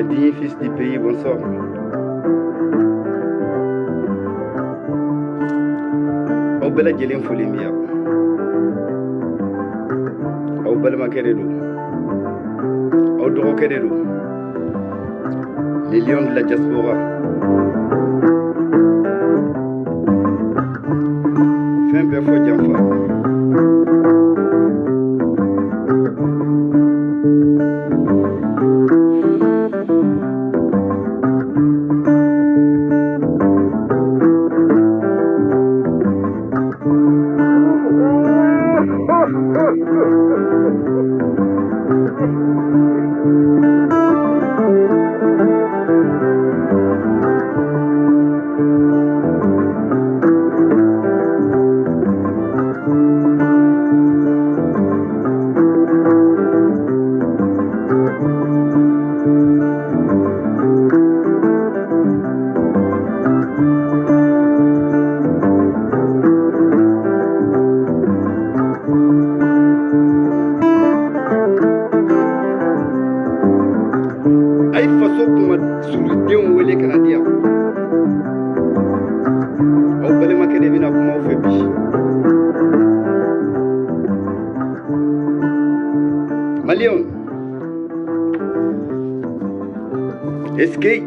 digne fils du pays, bonsoir. Au bel Djelin Folimia. Au bel Makeredo. Au Drokeredo. Les lions de la diaspora. Fin Perfo Djamfa. Malion, est-ce que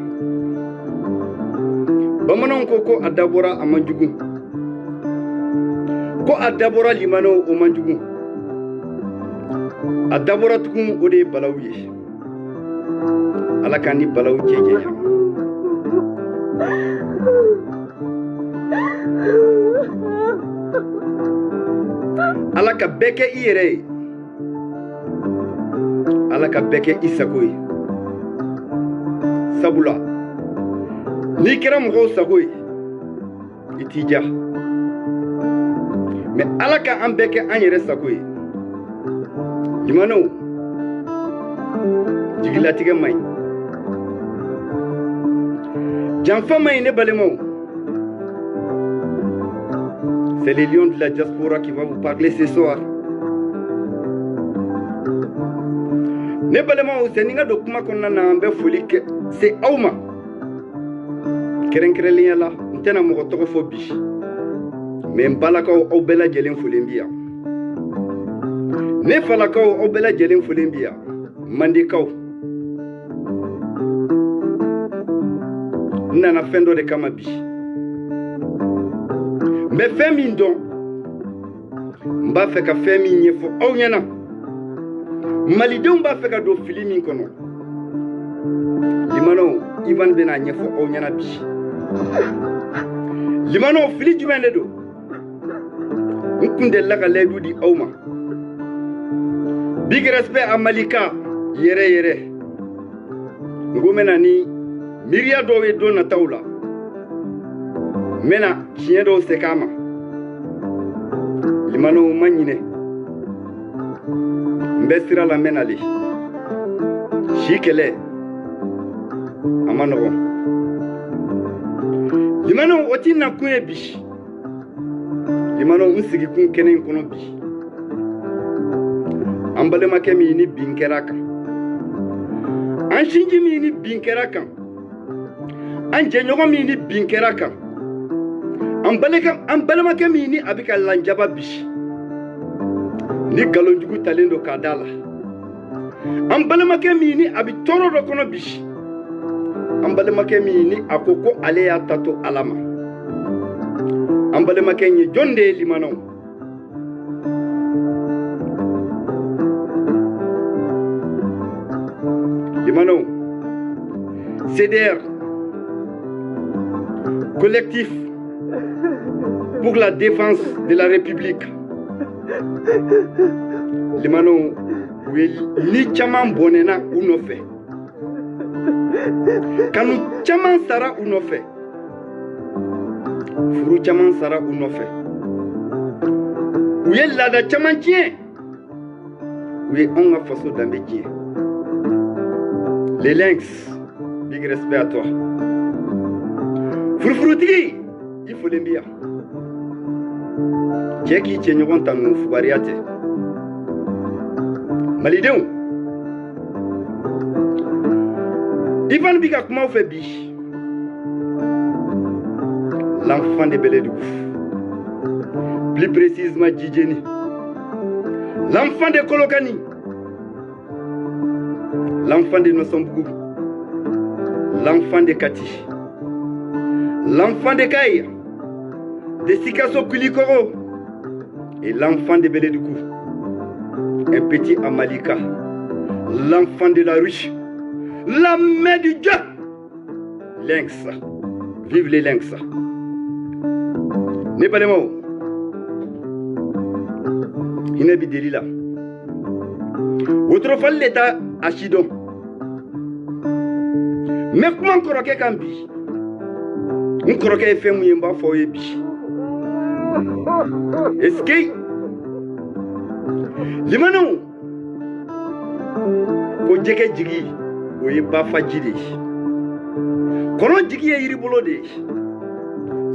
Bamanan Koko a d'abord à Manjugu? Ko a d'abord Limano au Manjugu? A d'abord à Toum ou des Balaouis? À la Cani Balaou Djéja. À la Kabeke Ire. Ala ka beke isagoy sabula ni kera mɔgɔw sagoy itija mais ala ka an beke an yɛrɛ sagoy limanaw jigilatigɛ man ɲi janfa man ɲi ne balimaw. C'est les lions de la diaspora qui vont vous parler ce soir. Ne balema o seninga do kuma konna na ambe folike c'est awma kerenkreliya la ntena mo to fo bi mais balaka o bela jelen folembia ne falaka o bela jelen folembia mandikaw nana fendo de kama bi me femi don mba fe ka femi nyefo aw nyana Malidenw b'a fɛ ka don fili min kɔnɔ limanaw Ivan bena ɲɛfɔ aw ɲɛna bi limanaw fili jumɛn de don n kun delila ka layidu di aw ma big respect à Malika yɛrɛ yɛrɛ n ko mena ni miiriya dɔw ye don nataw la n bena tiɲɛ dɔw segin a ma limanaw ma ɲinɛ Mbesira la menali Shikele Amanogo Limano oti na kunye bi Limano unsigi kun kenen kono bi Ambale make mi ni binkeraka Anshinji mi ni binkeraka Anjenyogo mi ni binkeraka Ambale make mi ni abika lanjaba bi ni galonjugu talendo kadala ambalemake mini abi toro do kono bishi ambalemake mini akoko ale ya tato alama ambalemake nyi jonde limano CDR collectif pour la défense de la République limano ni chaman bonena unofe kanu chaman sara unofe furu chaman sara unofe uye lada chaman tien uye onga faso dambe tien les lynx big respect à toi furu tigi il faut les bien Jeki chenyogon tanu fubariate Malidenw Ivan Bika comment fait bi? L'enfant de Beledou. Plus précisément Djidjeni. L'enfant de Kolokani. L'enfant de Nosombougou. L'enfant de Kati. L'enfant de Kaï. De Sikasso Kulikoro. Et l'enfant de Beledoukou. Un petit Amalika. L'enfant de la ruche. La main du Dieu. Lynx. Vive les lynx. N'est pas les mots. Il n'est pas de là. Autrefois, l'État a chidon. Mais comment croquer quand bi? On croquait fait mouillamba foyer bi. Est-ce que les manons ko jeke jigi o ye ba fajide kono jigi e yiri bolo de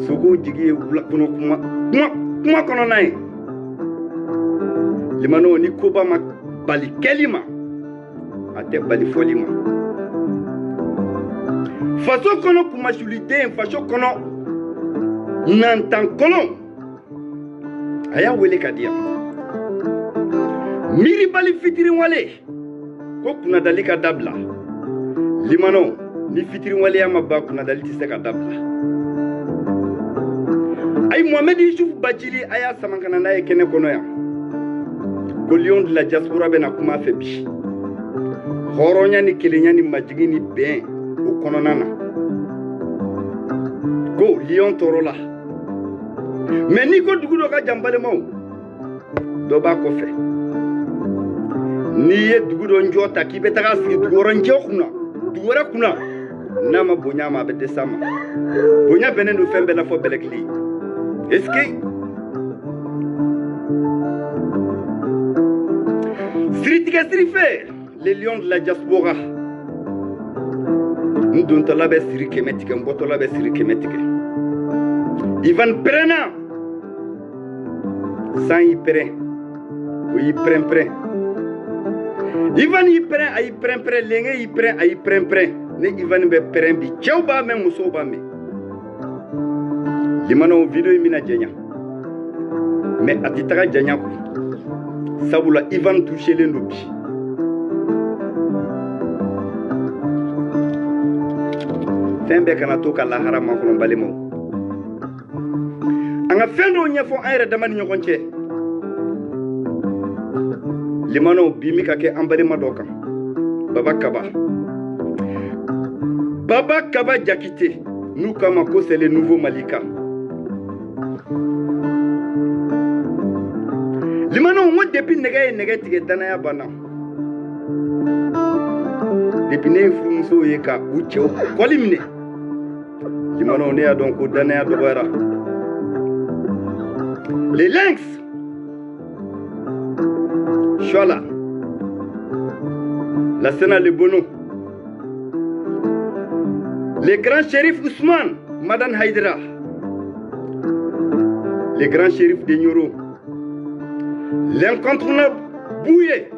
soko jigi e wula kono kuma kono nay les manons ni ko ba ma bali kelima ate bali folima faso kono kuma sulide faso kono nantan kono aya wele kadia miri bali fitiri wale ko kuna dali ka dabla limano ni fitiri wale ya mabba kuna dali tise ka dabla ay Mohamed Yusuf Badjili aya samankana na kene kono ya ko lion de la diaspora bena kuma fe bi horonya ni kelenya ni majigi ni ben o kono nana ko lion torola mais ni ko dugudo ka jambale maw do ba ko fe ni ye dugudo njota ki be taga sigi dugoro njokuna dugora kuna nama bonya ma bete sama bonya benen do fembe la fo belekli est-ce que Sritika Srife les lions de la diaspora nous dont la be siri kemetike mboto la be siri kemetike Ivan Prena sans y prend oui prend Ivan y prend ay prend lenge y prend ay prend ne Ivan be prend bi chawba men musoba me limano video mina jenya mais atitaka jenya ko sabula Ivan touché le ndobi fembe kana to kala harama ko balemo anga fendo nyefo ayre damani nyokonche limano bimika ke ambali madoka Baba Kaba Jakite nous kama ko c'est le nouveau Malika limano mo depuis nege tige danaya bana depuis ne fumuso yeka uche kolimne limano ne a donc danaya dogora les lynx Chola la Sénat Le Bono les grands shérifs Ousmane Madan Haïdra les grands shérifs de Nyoro l'incontournable Bouye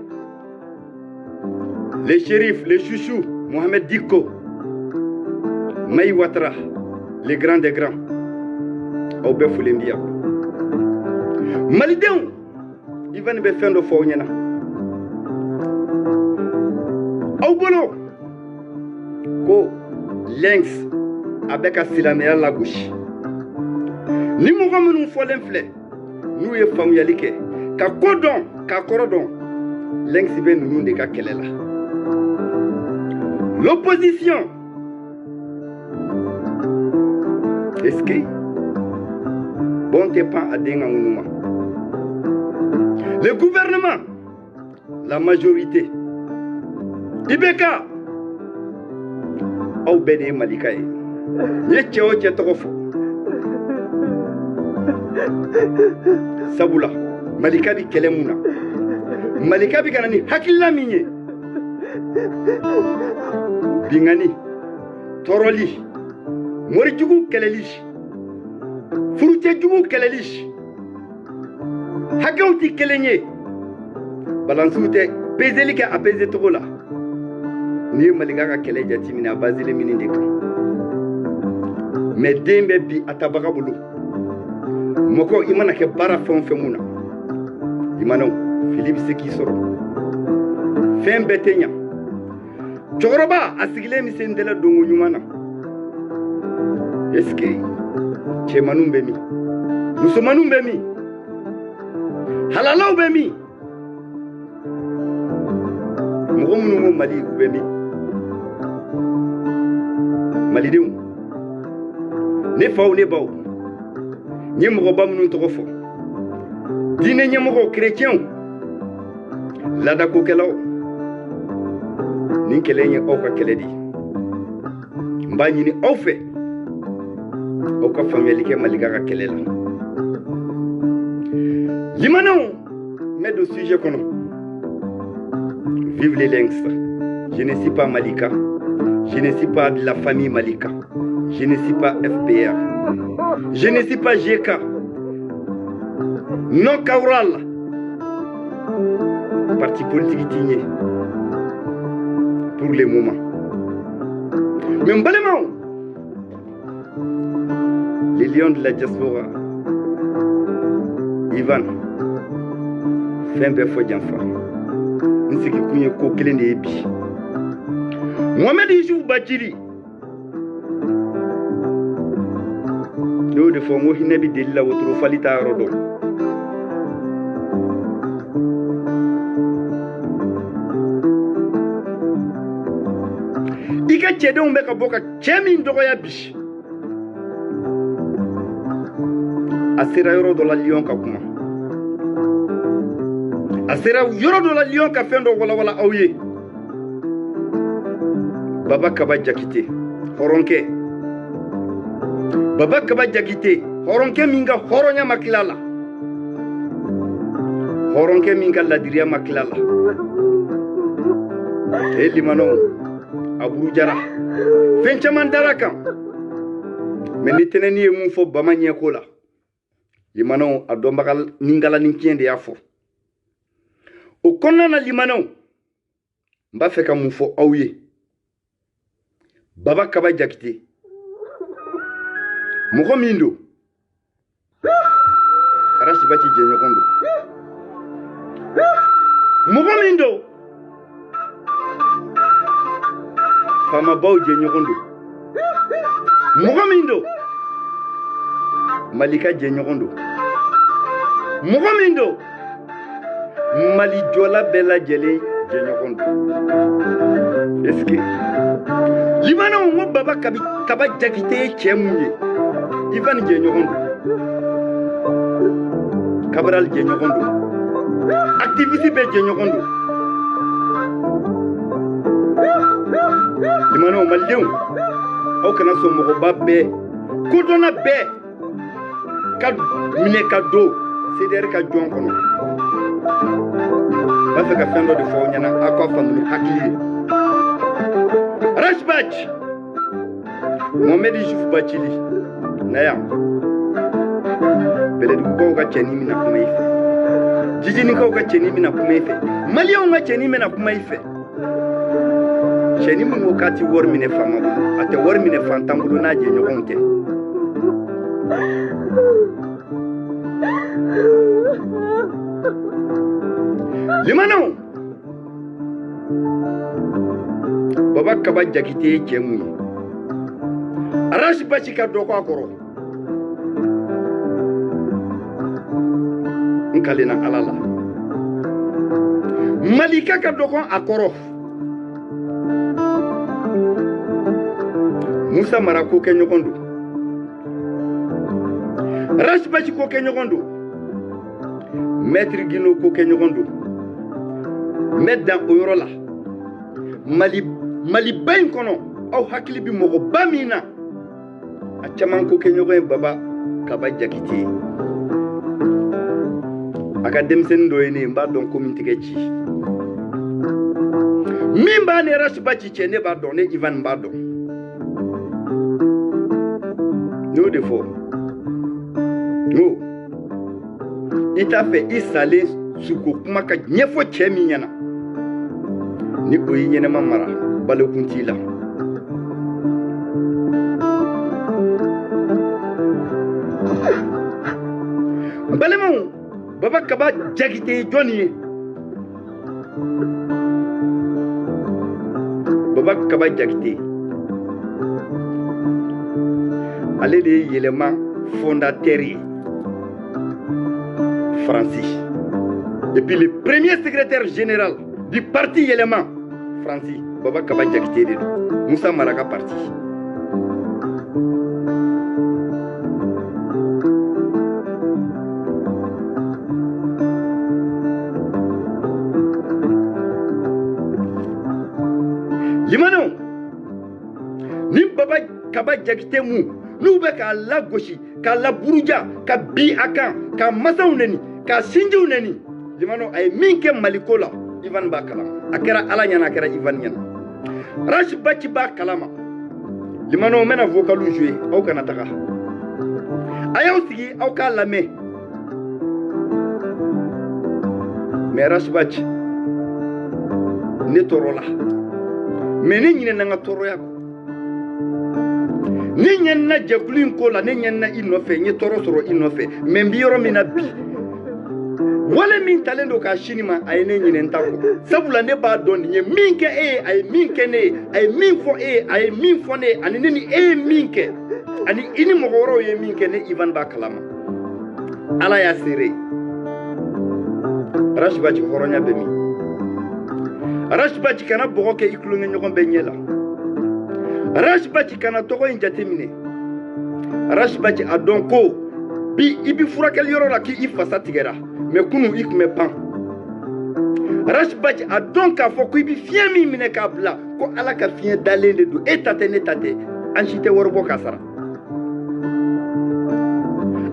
les shérifs les chouchous Mohamed Diko Maï Ouattara les grands des grands Aubé Foulembia Malidéon Ivan be fendo fo nyana Aubolo ko lynx avec Silamea la gauche ni mo gamunu fo l'enfle nous ye fam yalike ka kodon ka korodon lynx be nous de ka kelela l'opposition est-ce que bon te pas à denga ngunuma le gouvernement la majorité Ibeka au bene malikaye yeche oche tokofo sabula malika bi kelemuna malika bi kanani hakilla minye bingani toroli mori jugu kelelish furuche jugu kelelish hakauti kelenye balansute pezelika apeze tokola ni malika ka kɛlɛ jateminɛ a basile mini de kan mais den bɛ bi a tabaga bolo mɔgɔ i mana kɛ baara fɛn o fɛn mun na i mana fili bɛ se k'i sɔrɔ fɛn bɛɛ tɛ ɲa cɛkɔrɔba a sigilen bɛ se n tɛlɛ dongo ɲuman na est-ce que cɛmanninw bɛ min musomanninw bɛ min halalaw bɛ min mɔgɔ minnu ko Mali u bɛ min malidenw ne faw ne baw n ye mɔgɔba minnu tɔgɔ fɔ diinɛ ɲɛmɔgɔw kerecɛnw laadakokɛlaw nin kɛlɛ ye aw ka kɛlɛ de n b'a ɲini aw fɛ aw ka faamuyali kɛ malika ka kɛlɛ la limanɛw n bɛ don sujet kɔnɔ vive les lynx je ne suis pas Malika je ne suis pas de la famille Malika je ne suis pas FPR je ne suis pas GK non Kawral parti politique tigné pour le moment mais Mbalemaw les lions de la diaspora Ivan fɛn bɛɛ fɔ janfa n sigi kun ye ko kelen de ye bi Mohamed Yusuf Bacili ne y'o de fɔ n ko hinɛ bɛ deli la wotoro fali t'a yɔrɔ dɔn i ka cɛdenw bɛ ka bɔ ka cɛ min dɔgɔya bi a sera yɔrɔ dɔ la Lion ka kuma a sera yɔrɔ dɔ la Lion ka fɛn dɔ walawala aw ye Baba Kaba Jakite hɔrɔnkɛ Baba Kaba Jakite hɔrɔnkɛ min ka hɔrɔnya ma tila la hɔrɔnkɛ min ka ladiriya ma tila la e limanɛw Aburu Jara fɛn caman dara kan mais ni tɛnɛni ye mun fɔ Bama ɲɛko la limanɛw a dɔnbaga ni ngalanin tiɲɛ de y'a fɔ o kɔnɔna na limanɛw n b'a fɛ ka mun fɔ aw ye Baba Kaba Jakite mɔgɔ min don Arasibaci jɛɲɔgɔn don mɔgɔ min don Famabaw jɛɲɔgɔn don mɔgɔ min don Malika jɛɲɔgɔn don mɔgɔ min don Mali jɔla bɛɛ lajɛlen jɛɲɔgɔn don est-ce que limanɛw n ko Baba Kaba Jakite ye cɛ mun ye Ivan jɛɲɔgɔn don Cabral jɛɲɔgɔn don activiste bɛɛ jɛɲɔgɔn don limanɛw malidenw aw kana sɔn mɔgɔba bɛɛ kodɔnna bɛɛ ka minɛ ka don CDR ka jɔn kɔnɔ n b'a fɛ ka fɛn dɔ de fɔ aw ɲɛna aw k'a faamu ni hakili ye Rashbach Mohamed Yusuf Bacili na yan bɛlɛdugukaw ka cɛnin mina kuma i fɛ jijinikaw ka cɛnin mina kuma i fɛ maliyɛnw ka cɛnin mina kuma i fɛ cɛnin min ko k'a ti wari minɛ faama bolo a tɛ wari minɛ fantan bolo n'a jɛɲɔgɔnw tɛ limanɛw Baba Kaba Jakite ye cɛ mun ye Arasibaci ka dɔ kɔ a kɔrɔ n kalenna Ala la Malika ka dɔ kɔ a kɔrɔ Musa Mara ko kɛ ɲɔgɔn don Arasibaci ko kɛ ɲɔgɔn don Maître Gino ko kɛ ɲɔgɔn don mɛ dan o yɔrɔ la Maliba in kɔnɔ aw hakili bi mɔgɔba min na a caman ko kɛ ɲɔgɔn ye Baba Kaba Jakite ye a ka denmisɛnnin dɔ ye ne ye n b'a dɔn ko min tigɛ ci min b'a ni Arasibaci cɛ ne b'a dɔn ne Ivan b'a dɔn n y'o de fɔ n ko i t'a fɛ i salen suko kuma ka ɲɛfɔ cɛ min ɲɛna ni o y'i ɲɛnɛma mara balekun t'i la. Balemaw, Baba Kaba Jakite jɔn ye? Baba Kaba Jakite ale de ye yɛlɛma fondateur ye Fransi. Et puis le premier secrétaire général du parti Yɛlɛma Fransi, Baba Kaba Jakite de don. Musa Mara ka parti. Limano ni Baba Kaba Jakite mu n'u bɛ k'a lagosi k'a laburuja ka bi a kan ka masaw neni ka sinjiw neni. Limano a ye min kɛ Maliko la Ivan b'a kalama. A kɛra Ala ɲɛna, a kɛra Ivan ɲɛna. Rash Bachi b'a kalama. Limano n bɛna vocalu jouer aw kana taga. A y'aw sigi aw k'a lamɛn. Mais Rash Bachi ne tɔɔrɔ la. Mais ne ɲinɛna n ka tɔɔrɔya kɔ. Ne ɲɛna jɛkulu in ko la, ne ɲɛna i nɔfɛ, n ye tɔɔrɔ sɔrɔ i nɔfɛ. Mais n bi yɔrɔ min na bi, wale min talen don k'a sini ma, a ye ne ɲinɛ n ta kɔ. Sabula ne b'a dɔn nin ye min kɛ e ye, a ye min kɛ ne ye, a ye min fɔ e ye, a ye min fɔ ne ye, ani ne ni e ye min kɛ, ani i ni mɔgɔ wɛrɛw ye min kɛ, ne Ivan b'a kalama. Ala y'a seere. Rash Bachi hɔrɔnya bɛ min? Rash Bachi kana bɔgɔ kɛ i tulonkɛ ɲɔgɔn bɛ ɲɛ la. Rash Bachi kana tɔgɔ in jate minɛ. Rash Bachi a dɔn ko bi i bi furakɛli yɔrɔ la k'i fasa tigɛra, mais kunu i tun bɛ pan. Rash Bachi a dɔn k'a fɔ ko i bi fiɲɛ min minɛ k'a bila ko Ala ka fiɲɛ dalen de don, e ta tɛ ne ta tɛ, an si tɛ wari bɔ k'a sara.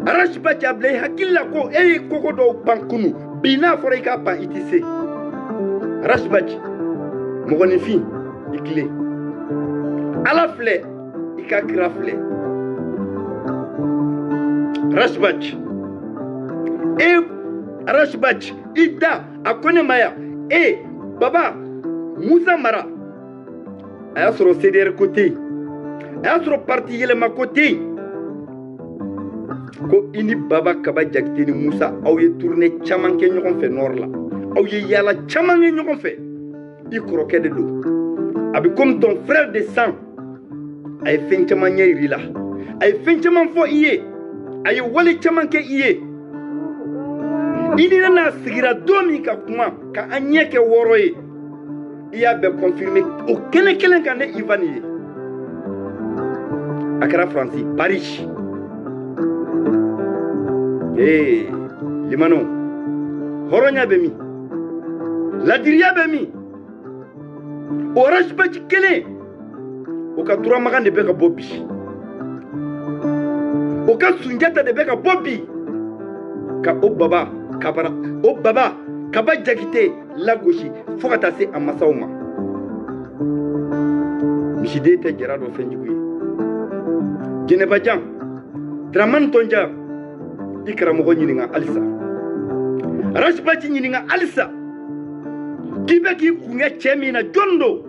Rash Bachi a bila i hakili la ko e ye kogo dɔw pan kunu, bi n'a fɔra i k'a pan i tɛ se. Rash Bachi mɔgɔninfin i tile. Ala filɛ i ka kira filɛ. Rash Bachi Rash Bachi i da a ko ne ma yan, Baba Musa Mara a y'a sɔrɔ CDR ko tɛ yen, a y'a sɔrɔ parti Yɛlɛma ko tɛ yen. Ko i ni Baba Kaba Jakite ni Musa aw ye tournée caman kɛ ɲɔgɔn fɛ Nord la, aw ye yaala caman kɛ ɲɔgɔn fɛ. I kɔrɔkɛ de don, a bɛ comme ton frère de sang. A ye fɛn caman ɲɛ yir'i la, a ye fɛn caman fɔ i ye, a ye wale caman kɛ i ye. I ni n'a sigira don min ka kuma ka an ɲɛ kɛ 6 ye, i y'a bɛɛ confirmer o kɛnɛ kelen kan ne Ivan ye. A kɛra Fransi, Paris. Limano hɔrɔnya bɛ min? Ladiriya bɛ min? O Rash Bachi kelen o ka turamagan de bɛ ka bɔ bi, o ka Sunjata de bɛ ka bɔ bi, ka o Baba Kaba Jakite lagosi fo ka taa se a masaw ma. Misiden tɛ jara dɔ fɛnjugu ye. Jɛnɛbajan Dramane Tonja i karamɔgɔ ɲininka halisa, Rash Bachi ɲininka halisa, k'i bɛ k'i kunkɛ cɛ min na jɔn don?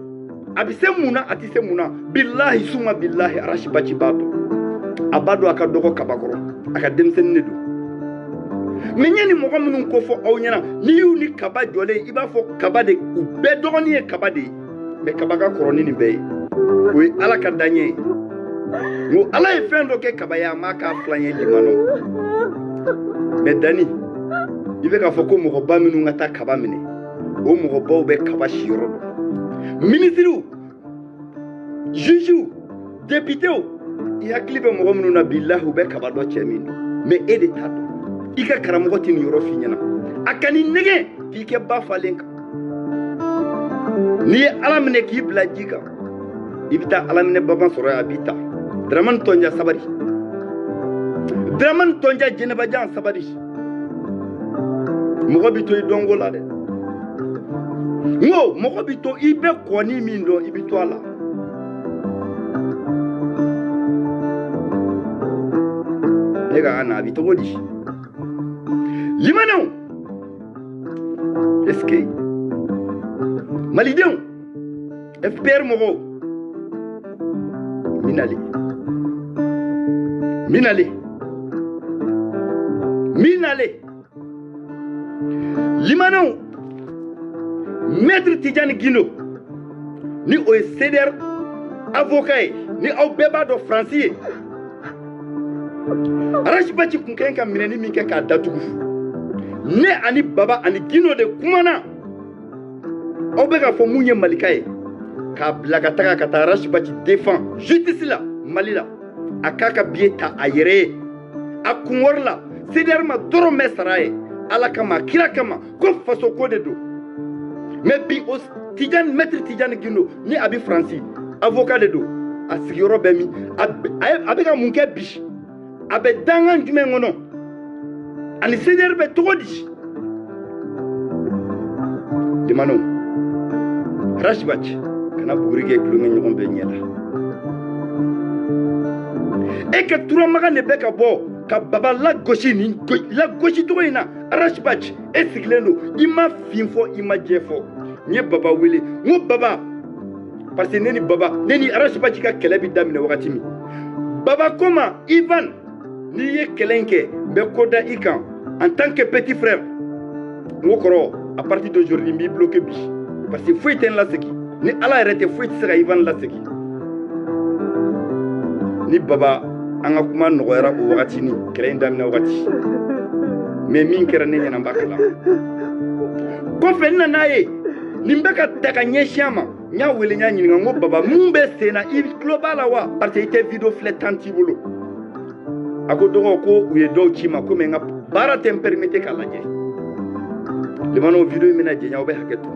A bɛ se mun na a tɛ se mun na? Bilahi suma bilahi Rash Bachi b'a dɔn. A b'a dɔn a ka dɔgɔ kabakɔrɔ, a ka denmisɛnnin de don. Mais n ye ni mɔgɔ minnu ko fɔ aw ɲɛna, n'i y'u ni Kaba jɔlen i b'a fɔ Kaba de, u bɛɛ dɔgɔnin ye Kaba de ye, mais Kaba ka kɔrɔ ni nin bɛɛ ye. O ye Ala ka daɲɛ ye. Ngo Ala ye fɛn dɔ kɛ Kaba ye, a m'a k'a filan ye Limano. Mais Dani, i bɛ k'a fɔ ko mɔgɔba minnu ka taa Kaba minɛ, o mɔgɔbaw bɛ Kaba siyɔrɔ dɔn. Ministres, juges, députés, i hakili bɛ mɔgɔ minnu na bilahi u bɛ Kaba dɔn cɛ min don, mais e de t'a dɔn. I ka karamɔgɔ tɛ nin yɔrɔ f'i ɲɛna, a ka nin nɛgɛ k'i kɛ ba falen kan. N'i ye Ala minɛ k'i bila ji kan, i bɛ taa Ala minɛ baban sɔrɔ yan a b'i ta. Dramane Tonja sabari, Dramane Tonja Jɛnɛbajan sabari, mɔgɔ bɛ to i dɔnko la dɛ. Ngo mɔgɔ bɛ to i bɛ kɔni min dɔn i bɛ to a la. Ne ka na a bɛ cogo di? Limanaw, est-ce que Malidenw, FPR mɔgɔw minale limanaw maître Tidjane Guindo ni o CDR avocat ni aw bɛɛ b'a dɔn Faransi ye Arachibachis kun kɛn ka minɛni min kɛ k'a datugu ne ani Baba ani Guindo de kumana aw bɛ ka fɔ mun ye Malika ye k'a bila ka taga ka taa Arachibachis défend justice la Mali la a k'a ka billet ta a yɛrɛ ye a kun wari la CDR ma dɔrɔmɛ sara ye Ala kama kira kama ko faso ko de don mais bi o maître Tidjane Guindo ni a bɛ Faransi avocat de don a sigiyɔrɔ bɛ min a bɛ ka mun kɛ bi a bɛ dangan jumɛn kɔnɔ ani CDR bɛ cogo di limanaw Arachibachis kana buguri kɛ tulonkɛ ɲɔgɔn bɛɛ ɲɛ la e ka turamagan de bɛ ka bɔ ka Baba lagosi cogo in na Arachibachis e sigilen don i ma fin fɔ i ma jɛ fɔ n ye Baba wele n ko Baba parce que ne ni Arachibachis ka kɛlɛ bi daminɛ wagati min Baba ko ma Ivan n'i ye kɛlɛ in kɛ n bɛ ko da i kan en tant que petit frère n ko kɔrɔ à partir d'aujourd'hui n b'i bloqué bi parce que foyi tɛ n lasegin ni Ala yɛrɛ tɛ foyi tɛ se ka Ivan lasegin ni Baba an ka kuma nɔgɔyara o wagati ni kɛlɛ in daminɛ wagati mais min kɛra ne ɲɛna n b'a kalama kɔfɛ n nan'a ye nin bɛ ka ta ka ɲɛsin a ma n y'a wele n y'a ɲininka n ko Baba mun bɛ sen na i tulo b'a la wa parce que i tɛ video filɛ temps t'i bolo a ko dɔgɔ ko u ye dɔw ci ma ko mais n ka baara tɛ n permettre k'a lajɛ limanaw video in bɛna jɛnya aw bɛ hakɛ to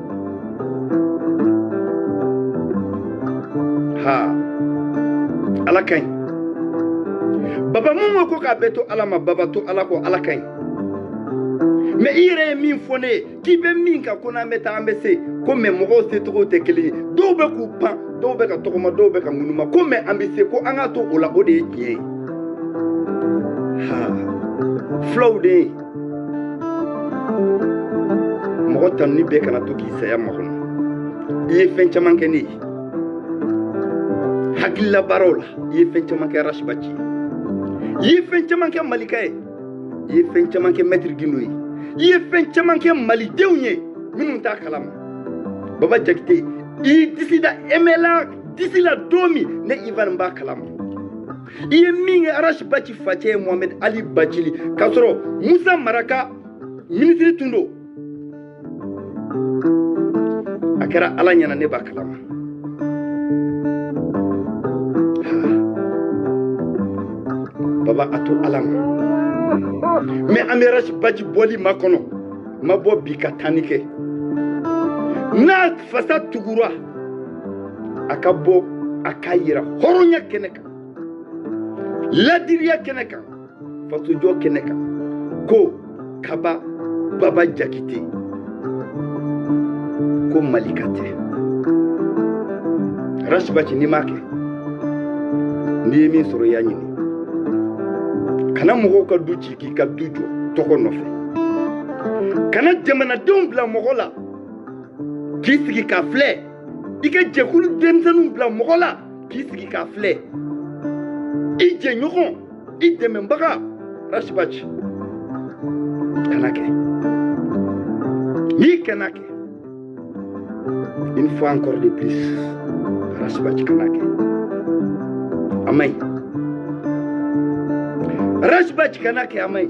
ha Ala ka ɲi Baba mun ko k'a bɛ to Ala ma Baba to Ala ko Ala ka ɲi mais i yɛrɛ ye min fɔ ne ye k'i bɛ min kan ko n'an bɛ taa an bɛ se ko mais mɔgɔw secogo tɛ kelen ye dɔw bɛ k'u pan dɔw bɛ ka tɔgɔma dɔw bɛ ka ŋunuma ko mais an bɛ se ko an ka to o la o de ye tiɲɛ ye ha fulaw de ye mɔgɔ tanuni bɛɛ kana to k'i saya makɔnɔ i ye fɛn caman kɛ ne ye hakilila baaraw la i ye fɛn caman kɛ Arachibachis ye i ye fɛn caman kɛ Malika ye i ye fɛn caman kɛ maître Guindo ye i ye fɛn caman kɛ malidenw ye minnu t'a kalama Baba Jakite i y'i disi da MLA disi la don min ne Ivan b'a kalama i ye min kɛ Arachibachis facɛ ye Mohamed Ali Bachili k'a sɔrɔ Musa Maraka ministre tun don a kɛra Ala ɲɛna ne b'a kalama Baba a to Ala ma mais an bɛ Arachibachis bɔli ma kɔnɔ ma bɔ bi ka tanni kɛ n'a fasa tugura a ka bɔ a k'a yira hɔrɔnya kɛnɛ kan ladiriya kɛnɛ kan fasojɔ kɛnɛ kan ko Kaba Baba Jakite ko Malika tɛ Arachibachis n'i m'a kɛ n'i ye min sɔrɔ i y'a ɲini kana mɔgɔw ka du ci k'i ka du jɔ tɔgɔ nɔfɛ kana jamanadenw bila mɔgɔ la k'i sigi k'a filɛ i ka jɛkulu denmisɛnninw bila mɔgɔ la k'i sigi k'a filɛ i jɛɲɔgɔn i dɛmɛbaga Arachibachis kana kɛ n'i kana kɛ une fois encore de plus Arachibachis kana kɛ a maɲi Arachibachis kana kɛ a maɲi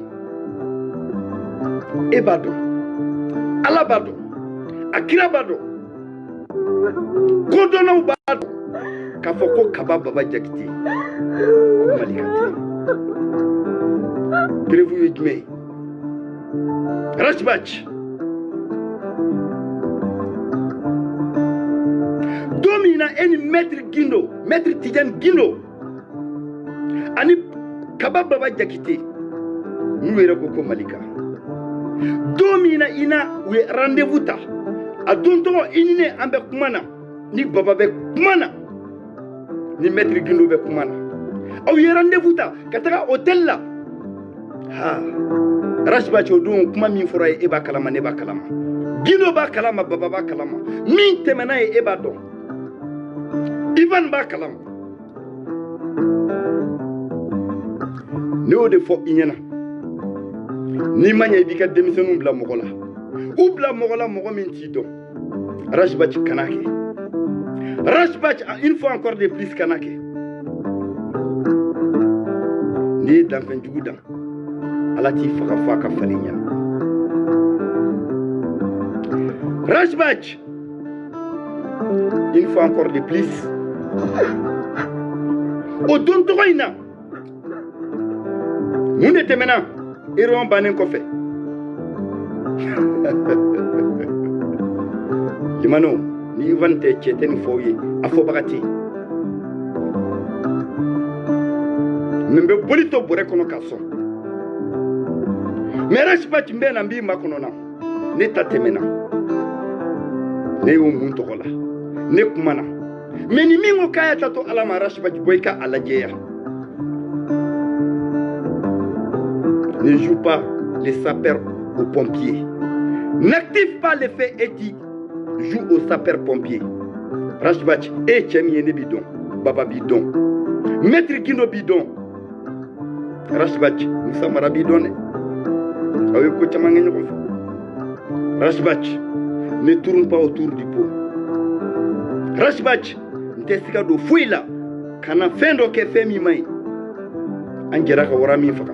e b'a dɔn Ala b'a dɔn a kira b'a dɔn kodɔnnaw b'a dɔn k'a fɔ ko Kaba Baba Jakite ko Malika tɛ prévu ye jumɛn ye Arachibachis don min na e ni maître Tidjane Guindo ani Kaba Baba Jakite n'u yɛrɛ ko Malika don min na i na u ye rendez-vous ta a don tɔgɔ i ni ne an bɛ kuma na ni Baba bɛ kuma na ni maître Guindo bɛ kuma na aw ye rendez-vous ta ka taga hôtel la ha Arachibachis o don kuma min fɔra ye e b'a kalama ne b'a kalama Guindo b'a kalama Baba b'a kalama min tɛmɛna ye e b'a dɔn Ivan b'a kalama ne y'o de fɔ i ɲɛna n'i ma ɲɛ i b'i ka denmisɛnninw bila mɔgɔ la ou bila mɔgɔ la mɔgɔ min t'i dɔn Rashbach kana kɛ Rashbach une fois encore de plus kana kɛ n'i ye danfɛn jugu dan Ala t'i faga fɔ a ka falen ɲɛna Rashbach une fois encore de plus o don tɔgɔ in na mun de tɛmɛna Iron bannen kɔfɛ Limano ni Ivan tɛ cɛ tɛ nin fɔ ye a fɔbaga tɛ min bɛ boli to bɔrɛ kɔnɔ ka sɔn mais Rashbach bɛ na n b'i makɔnɔ na ne ta tɛmɛna ne y'o mun tɔgɔ la ne kumana mais ni min ko k'a y'a ta to Ala ma Rashbach bɔ i ka a lajɛya ne joue pas les sapeurs aux pompiers n'active pas l'effet et tu joues aux sapeurs pompiers Rashbach e cɛ min ye ne b'i dɔn Baba b'i dɔn Maître Gindo b'i dɔn Rashbach Musa Mara b'i dɔn dɛ aw ye ko caman kɛ ɲɔgɔn fɛ Rashbach ne tourne pas autour du pot Rashbach n tɛ siga don foyi la ka na fɛn dɔ kɛ fɛn min man ɲi an jɛra ka wara min faga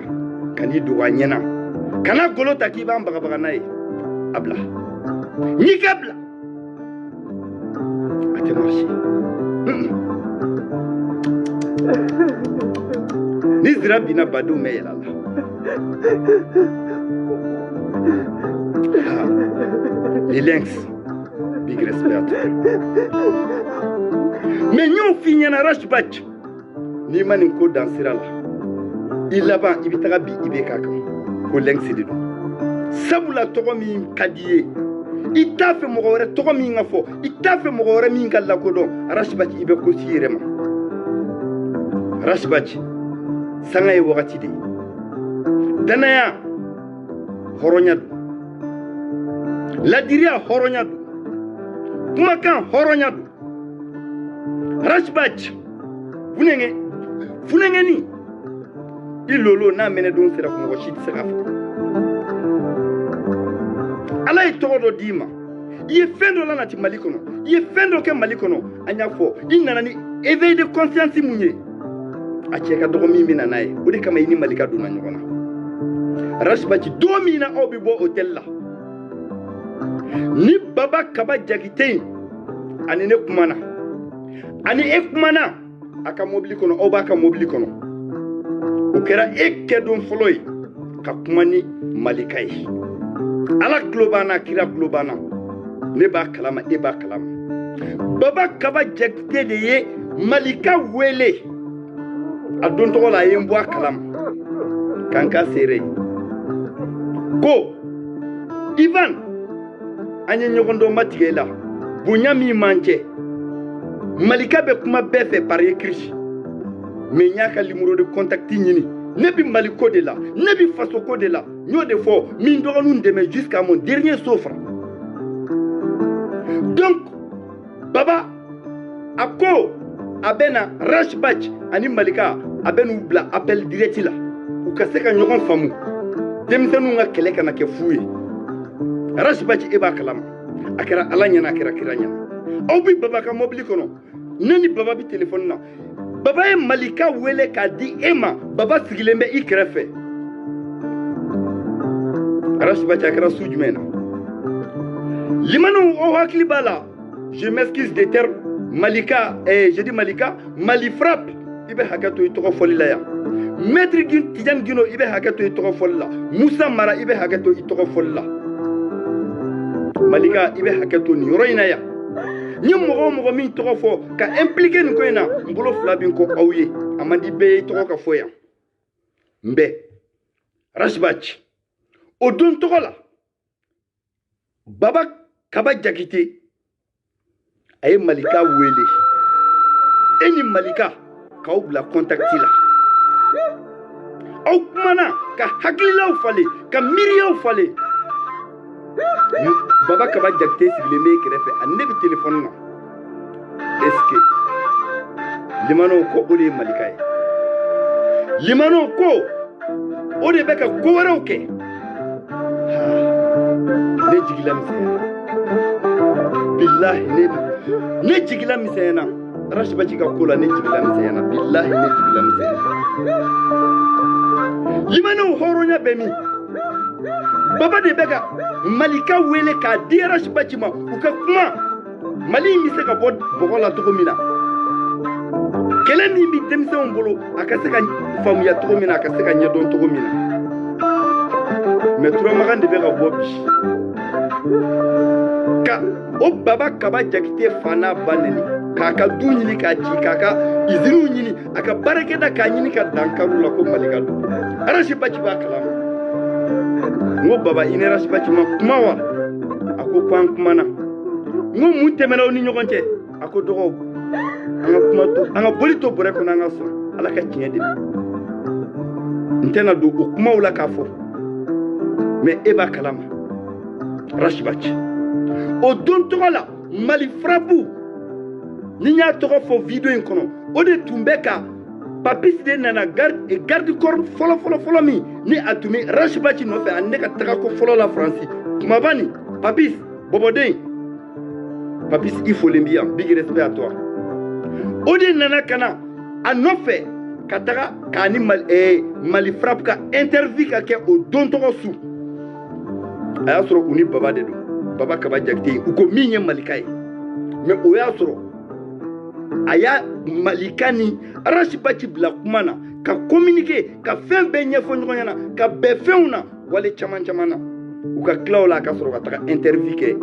ka n'i dogo a ɲɛna kana golo ta k'i b'an bagabaga n'a ye a bila n'i ka bila a tɛ marcher ni zira binna badenw bɛ yɛlɛ a la les lynx big respect mais n'yo f'i ɲɛna Rashbach n'i ma nin ko dan sira la i laban i bɛ taga bi i bɛ k'a kan ko lynx de don sabula tɔgɔ min ka di ye i t'a fɛ mɔgɔ wɛrɛ tɔgɔ min ka fɔ i t'a fɛ mɔgɔ wɛrɛ min ka lakodɔn Rashbach i bɛ ko s'i yɛrɛ ma Rashbach sanga ye wagati de ye danaya hɔrɔnya don ladiriya hɔrɔnya don kumakan hɔrɔnya don Rashbach funɛngɛni i lolo n'a mɛnɛ don sera ko mɔgɔ si tɛ se k'a fɔ Ala ye tɔgɔ dɔ d'i ma i ye fɛn dɔ lanati Mali kɔnɔ i ye fɛn dɔ kɛ Mali kɔnɔ an y'a fɔ i nana ni éveil de conscience mun ye a cɛ ka dɔgɔ min bɛ na n'a ye o de kama i ni Malika donna ɲɔgɔn na Rashbach don min na aw bɛ bɔ hôtel la ni Baba Kaba Jakite ani ne kumana ani e kumana a ka mobili kɔnɔ aw b'a ka mobili kɔnɔ o kɛra e kɛ don fɔlɔ ye ka kuma ni Malika ye Ala tulo b'an na kira tulo b'an na ne b'a kalama e b'a kalama Baba Kaba Jakite de ye Malika wele a don tɔgɔ la a ye n bɔ a kalama k'an ka seere ko Ivan an ye ɲɔgɔn dɔn ma tigɛ la bonya min man cɛ Malika bɛ kuma bɛɛ fɛ par écrit mais n y'a ka numéro de contact ɲini ne bi Mali ko de la ne bi faso ko de la n y'o de fɔ min dɔgɔninw dɛmɛ jusqu'à mon dernier souffle donc Baba a ko a bɛ na Rashbach ani Malika a bɛ n'u bila appel direct la u ka se ka ɲɔgɔn faamu denmisɛnninw ka kɛlɛ kana kɛ fu ye Rashbach e b'a kalama a kɛra Ala ɲɛna a kɛra kira ɲɛna aw bi Baba ka mobili kɔnɔ ne ni Baba bi téléphone na Baba ye Malika wele k'a di e ma Baba sigilen bɛ i kɛrɛfɛ Rashbach a kɛra su jumɛn na limanaw aw hakili b'a la je m'excuse des termes Malika je dis Malika Mali frappe i bɛ hakɛ to i tɔgɔ fɔli la yan Maître Tidiane Gino i bɛ hakɛ to i tɔgɔ fɔli la Musa Mara i bɛ hakɛ to i tɔgɔ fɔli la Malika i bɛ hakɛ to nin yɔrɔ in na yan n ye mɔgɔ o mɔgɔ min tɔgɔ fɔ ka impliquer nin ko in na n bolo fila bi ko aw ye a man di bɛɛ ye tɔgɔ ka fɔ yan n bɛ Rashbach o don tɔgɔ la Baba Kaba Jakite a ye Malika wele e ni Malika k'aw bila contact la aw kumana ka hakililaw falen ka miiriyaw falen Baba Kaba Jakite sigilen bɛ kɛrɛfɛ a ne bi téléphone na est-ce que limano ko o de ye malika ye limano ko o de bɛ ka ko wɛrɛw kɛ ne jigila misɛnyana billahi ne jigila misɛnyana Rashibachi ka ko la ne jigila misɛnyana billahi ne jigila misɛnyana limano horonya bɛ min baba de bɛ ka malika wele k'a di Rashibachi ma u ka kuma Mali in bɛ se ka bɔ bɔgɔ la cogo min na kɛlɛ min bɛ denmisɛnw bolo a ka se ka faamuya cogo min na a ka se ka ɲɛdɔn cogo min na mais Turamagan de bɛ ka bɔ bi ka o baba Kaba Jakite fa n'a ba neni k'a ka du ɲini k'a ci k'a ka iziniw ɲini a ka baarakɛda k'a ɲini ka dankaru la ko malika don Rashibachi b'a kalama n ko baba i ni Rashibachi ma kuma wa a ko an kumana n ko mun tɛmɛna aw ni ɲɔgɔn cɛ a ko dɔgɔw an ka boli to bɔrɛ kɔnɔ an ka sɔn ala ka tiɲɛ de n tɛna don o kumaw la k'a fɔ mais e b'a kalama Rashibachi o don tɔgɔ la Mali frappe ni n y'a tɔgɔ fɔ video in kɔnɔ o de tun bɛ ka Papis de nana garde corps fɔlɔ min ni a tun bɛ Rashibachi nɔfɛ ani ne ka taga ko fɔlɔ la Faransi kumaba nin Papis bɔbɔden Papis i folen bi yan big respect à toi o de nana ka na a nɔfɛ ka taga k'a ni Mali frappe ka interview ka kɛ o don tɔgɔ su a y'a sɔrɔ u ni baba de don baba Kaba Jakite u ko min ye malika ye mais o y'a sɔrɔ a y'a malika ni Rashibachi bila kuma na ka communiquer ka fɛn bɛɛ ɲɛfɔ ɲɔgɔn ɲɛna ka bɛn fɛnw na wale caman na u ka tila o la ka sɔrɔ ka taga interview kɛ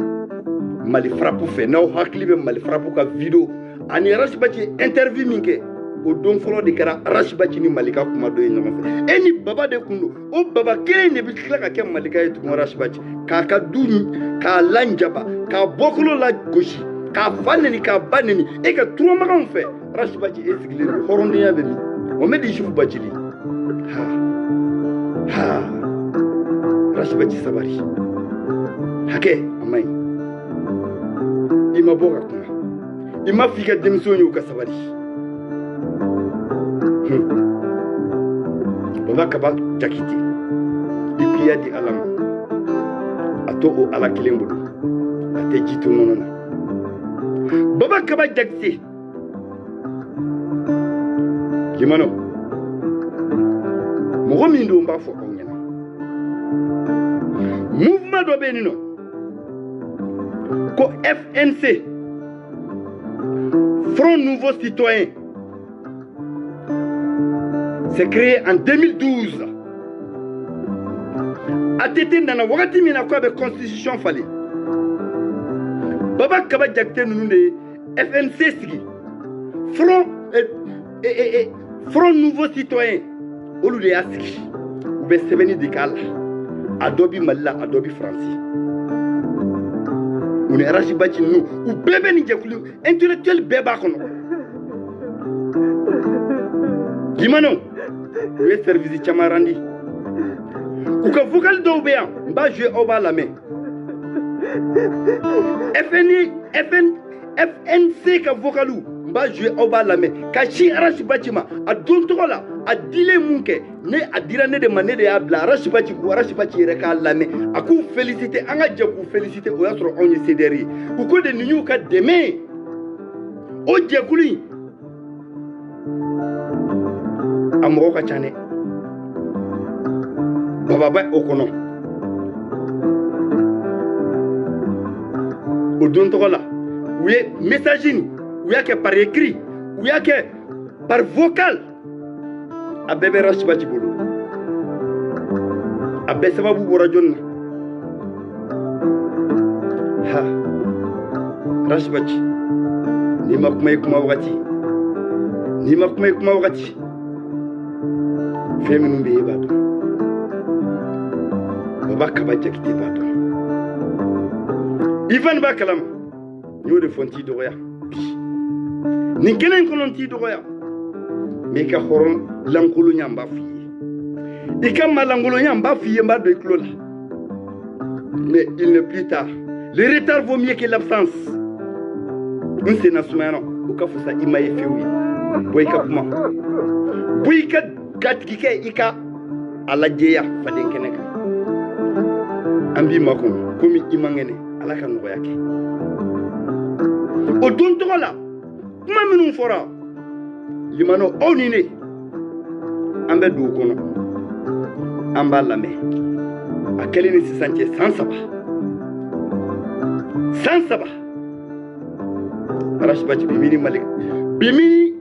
Mali frappe fɛ n'aw hakili bɛ Mali frappe ka video ani Rashibachi interview min kɛ o don fɔlɔ de kɛra Rashibachi ni malika kuma dɔ ye ɲɔgɔn fɛ e ni baba de kun don o baba kelen de bɛ tila ka kɛ malika ye tugun Rashibachi k'a ka du k'a lanjaba k'a bɔkolo la gosi k'a fa neni k'a ba neni e ka Turamaganw fɛ Rashibachi e sigilen don hɔrɔndenya bɛ min o mɛ di Yusufu Bacili Rashibachi sabari hakɛ a ma ɲi i ma bɔ ka kuma i ma f'i ka denmisɛnw ye u ka sabari baba Kaba Jakite i kiya di ala ma a to o ala kelen bolo a tɛ ji to nɔnɔ na baba Kaba Jakite limano mɔgɔ min don n b'a fɔ aw ɲɛna mouvement dɔ bɛ yen nɔ ko FNC Front Nouveau Citoyen c'est créé en 2012 ATT nana wagati min na ko a bɛ constitution falen baba Kaba Jakite ninnu de ye FNC sigi Front Nouveau Citoyen olu de y'a sigi u bɛ sɛbɛnni de k'a la a dɔ bi Mali la a dɔ bi Faransi u ni Rashibachi ninnu u bɛɛ bɛ nin jɛkulu intellectuel bɛɛ b'a kɔnɔ limanaw u ye service caman randi u ka vocal dɔw bɛ yan n b'a jouer aw b'a lamɛn FNC ka vocalu n b'a jouer aw b'a lamɛn ka si Rashibachi ma a don tɔgɔ la a dilen mun kɛ ne a dira ne de ma ne de y'a bila Rashibachi ko Rashibachi yɛrɛ k'a lamɛn a k'u féliciter an ka jɛ k'u féliciter o y'a sɔrɔ anw ye CDR ye u ko de nin y'u ka dɛmɛ o jɛkulu in a mɔgɔ ka ca dɛ baba bɛ o kɔnɔ o don tɔgɔ la u ye message nin u y'a kɛ par écrit u y'a kɛ par vocal a bɛɛ bɛ Rashibachi bolo a bɛɛ sababu bɔra jɔnni na Rashibachi n'i ma kuma i kuma wagati n'i ma kuma i kuma wagati fɛn minnu bɛ yen i b'a dɔn baba Kaba Jakite b'a dɔn Ivan b'a kalama n y'o de fɔ n t'i dɔgɔya bi nin kɛnɛ in kɔnɔ n t'i dɔgɔya mais i ka hɔrɔn lankolonya n b'a f'i ye i ka malankolonya n b'a f'i ye n b'a dɔn i tulo la mais il n'est plus tard le retard vaut mieux que l'absence n senna sumayana o ka fusa i ma ye fewu ye boyka kuma boyka gatike ika alajeya faden keneka ambi makon komi imangene alaka no yake o don tola kuma minun fora limano onine ambe du kono amba lame akeli ni sisanche sansaba Rashbachi bimini malik bimini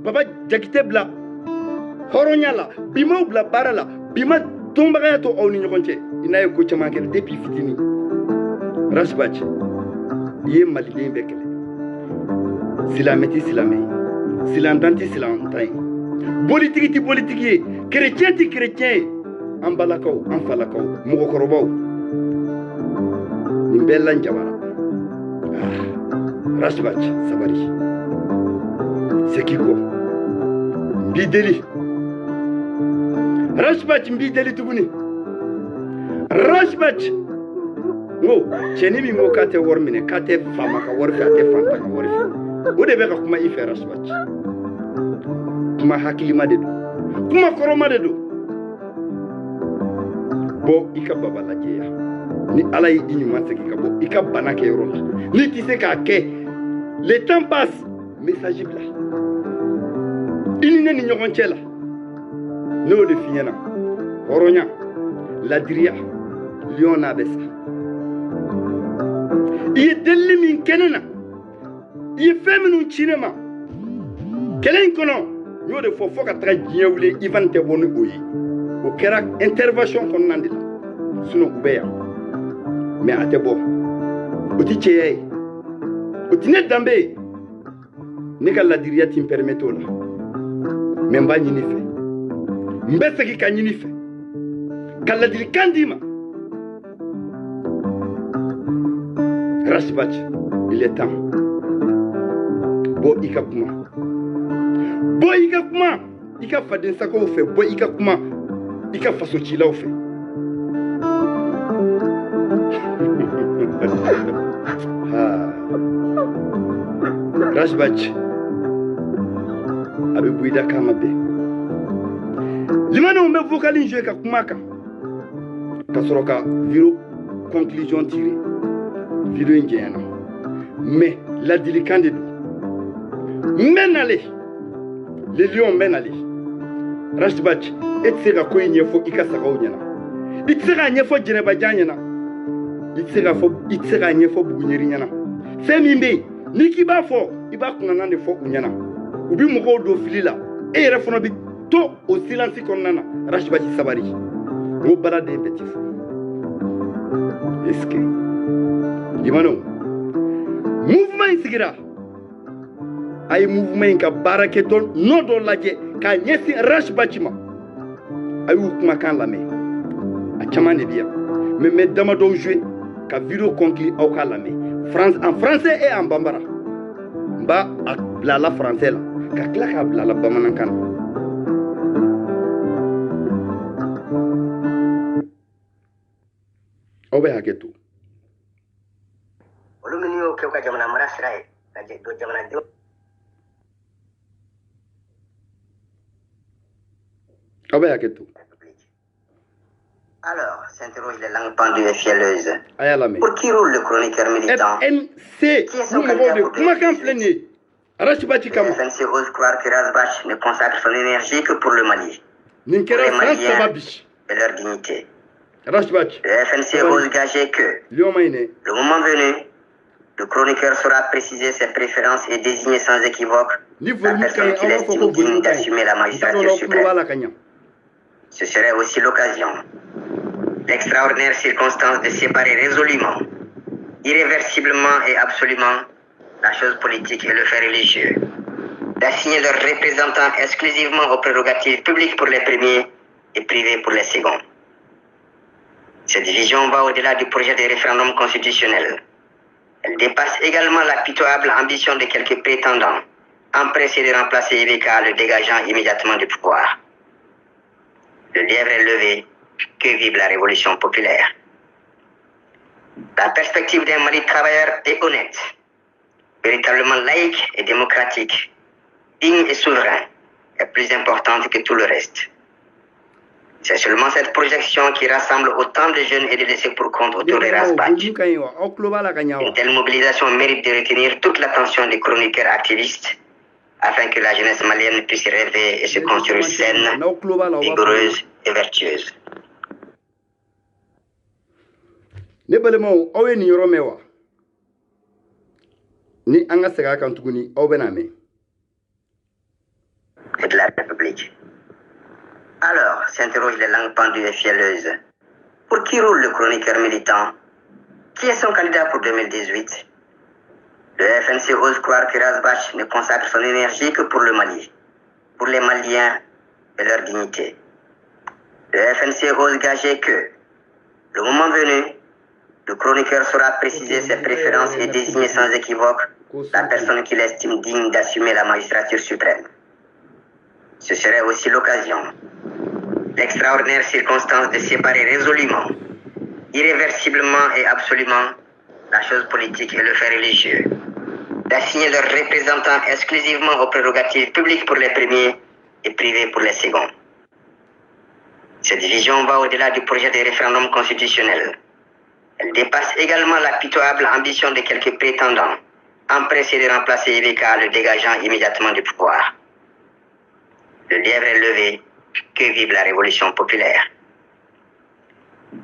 baba jakite bla horonyala bima bla barala bima tombaga to awni nyokonche inaye ko chama kel depuis fitini Rashbachi ye malien bekele silameti silantanti silantain politique ti politique chrétien ti chrétien ambalakaw amfalakaw mugokorobaw nimbella njabara Rashbachi sabari sekiko bideli Rashbachi bideli tuguni Rashbachi ngo cheni mi ngo kate wormine kate fama ka worfi ate fanta ka worfi o de be ka kuma ife Rashbachi kuma hakilima de do kuma koroma de do bo ika baba lajeya ni ala yi inyuma seki ka bo ika bana ke yoro la ni ti se ka ke le temps passe message bla ini ne ni nyogon chela no de fiena horonya ladria liona besa i delli min kenena i feminu cinema kelen kono yo de fo ka tra jiewle ivan te bonu boyi o kera intervention kon nandila suno ubeya mais ate bo o ti cheye o ti ne dambe ne ka ladiriya ti permetto la mais mba nyini fe mbese ki ka nyini fe ka ladiri kandima Rashbachi il est temps bo ika kuma ika faden sako fe bo ika kuma ika faso chila fe Rashbachi abe buida kama be limano me vocalin jouer ka kumaka kasoroka viro conclusion tirée vidéo indienne mais la dilicande menale les lions menale Rashbachi etsera ko nyefo ikasaka onyana itsera nyefo jireba janyana itsera nyefo bugunyeri nyana femimbe niki ba fo iba kunana ne fo unyana ubi mugo do filila e yere fono bi to o silence konnana Rashbachi sabari mo balade petit est-ce que Limano mouvement isigira ay mouvement ka baraketon no do laje ka nyesi Rashbachi ma ay kuma kan lame a chamane bien mais dama do jouer ka vidéo conclu au ka lame France en français et en bambara ba la français la ka klaka la bamanankan obe haketu Oluminio ke ka jamana marasrai ka je do jamana jo obe haketu. Alors, s'interroge les langues pendues et fielleuses. Ayalame. Pour qui roule le chroniqueur militant? FNC. Comment qu'on plaigner? Rashbachi Kama. FNC ose croire que Rashbachi ne consacre son énergie que pour le Mali. Pour les Maliens et leur dignité. Rashbachi. Le FNC ose gager que, le moment venu, le chroniqueur saura préciser ses préférences et désigner sans équivoque la personne qu'il estime digne d'assumer la magistrature suprême. Ce serait aussi l'occasion, l'extraordinaire circonstance de séparer résolument, irréversiblement et absolument la chose politique et le fait religieux, d'assigner leurs représentants exclusivement aux prérogatives publiques pour les premiers et privées pour les seconds. Cette vision va au-delà du projet de référendum constitutionnel. Elle dépasse également la pitoyable ambition de quelques prétendants, empressés de remplacer Ibeka, le dégageant immédiatement du pouvoir. Le lièvre est levé, que vive la révolution populaire. La perspective d'un Mali travailleur et honnête, véritablement laïque et démocratique, digne et souverain est plus importante que tout le reste. C'est seulement cette projection qui rassemble autant de jeunes et de laissés pour compte autour des Rasbach. Une telle mobilisation mérite de retenir toute l'attention des chroniqueurs activistes afin que la jeunesse malienne puisse rêver et se construire saine, vigoureuse et vertueuse. Ne balemaw aw ye nin yɔrɔ mɛn wa ni an ka segin a kan tuguni aw bɛna mɛn. Et de la République. Alors, s'interrogent les langues pendues et fielleuses. Pour qui roule le chroniqueur militant? Qui est son candidat pour 2018? Le FNC ose croire que Rasbach ne consacre son énergie que pour le Mali, pour les Maliens et leur dignité. Le FNC ose gager que, le moment venu, le chroniqueur saura préciser ses préférences et désigner sans équivoque la personne qu'il estime digne d'assumer la magistrature suprême. Ce serait aussi l'occasion, l'extraordinaire circonstance de séparer résolument, irréversiblement et absolument la chose politique et le fait religieux, d'assigner leurs représentants exclusivement aux prérogatives publiques pour les premiers et privées pour les seconds. Cette division va au-delà du projet de référendum constitutionnel. Elle dépasse également la pitoyable ambition de quelques prétendants, empressés de remplacer Ibeka, le dégageant immédiatement du pouvoir. Le lièvre est levé, que vive la révolution populaire.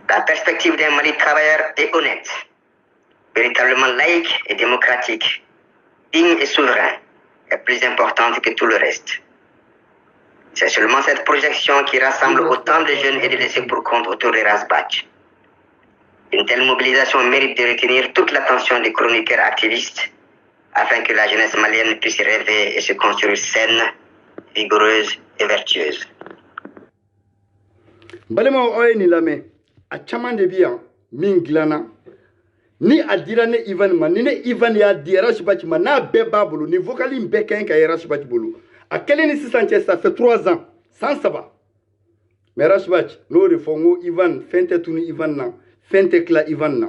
La perspective d'un Mali travailleur et honnête, véritablement laïque et démocratique, digne et souverain, est plus importante que tout le reste. C'est seulement cette projection qui rassemble autant de jeunes et de laissés pour compte autour des Rasbach. Une telle mobilisation mérite de retenir toute l'attention des chroniqueurs activistes afin que la jeunesse malienne puisse rêver et se construire saine, vigoureuse et vertueuse. Balemaw aw ye nin lamɛn a caman de bi yan min dilanna ni a dira ne Ivan ma ni ne Ivan y'a di Rasbach ma n'a bɛɛ b'a bolo ni vocal in bɛɛ ka ɲi ka ye Rasbach bolo a kɛlen ni sisan cɛ ça fait 3 ans san 3 mais Rasbach n'o de fɔ n ko Ivan fɛn tɛ tunu Ivan na fɛn tɛ tila Ivan na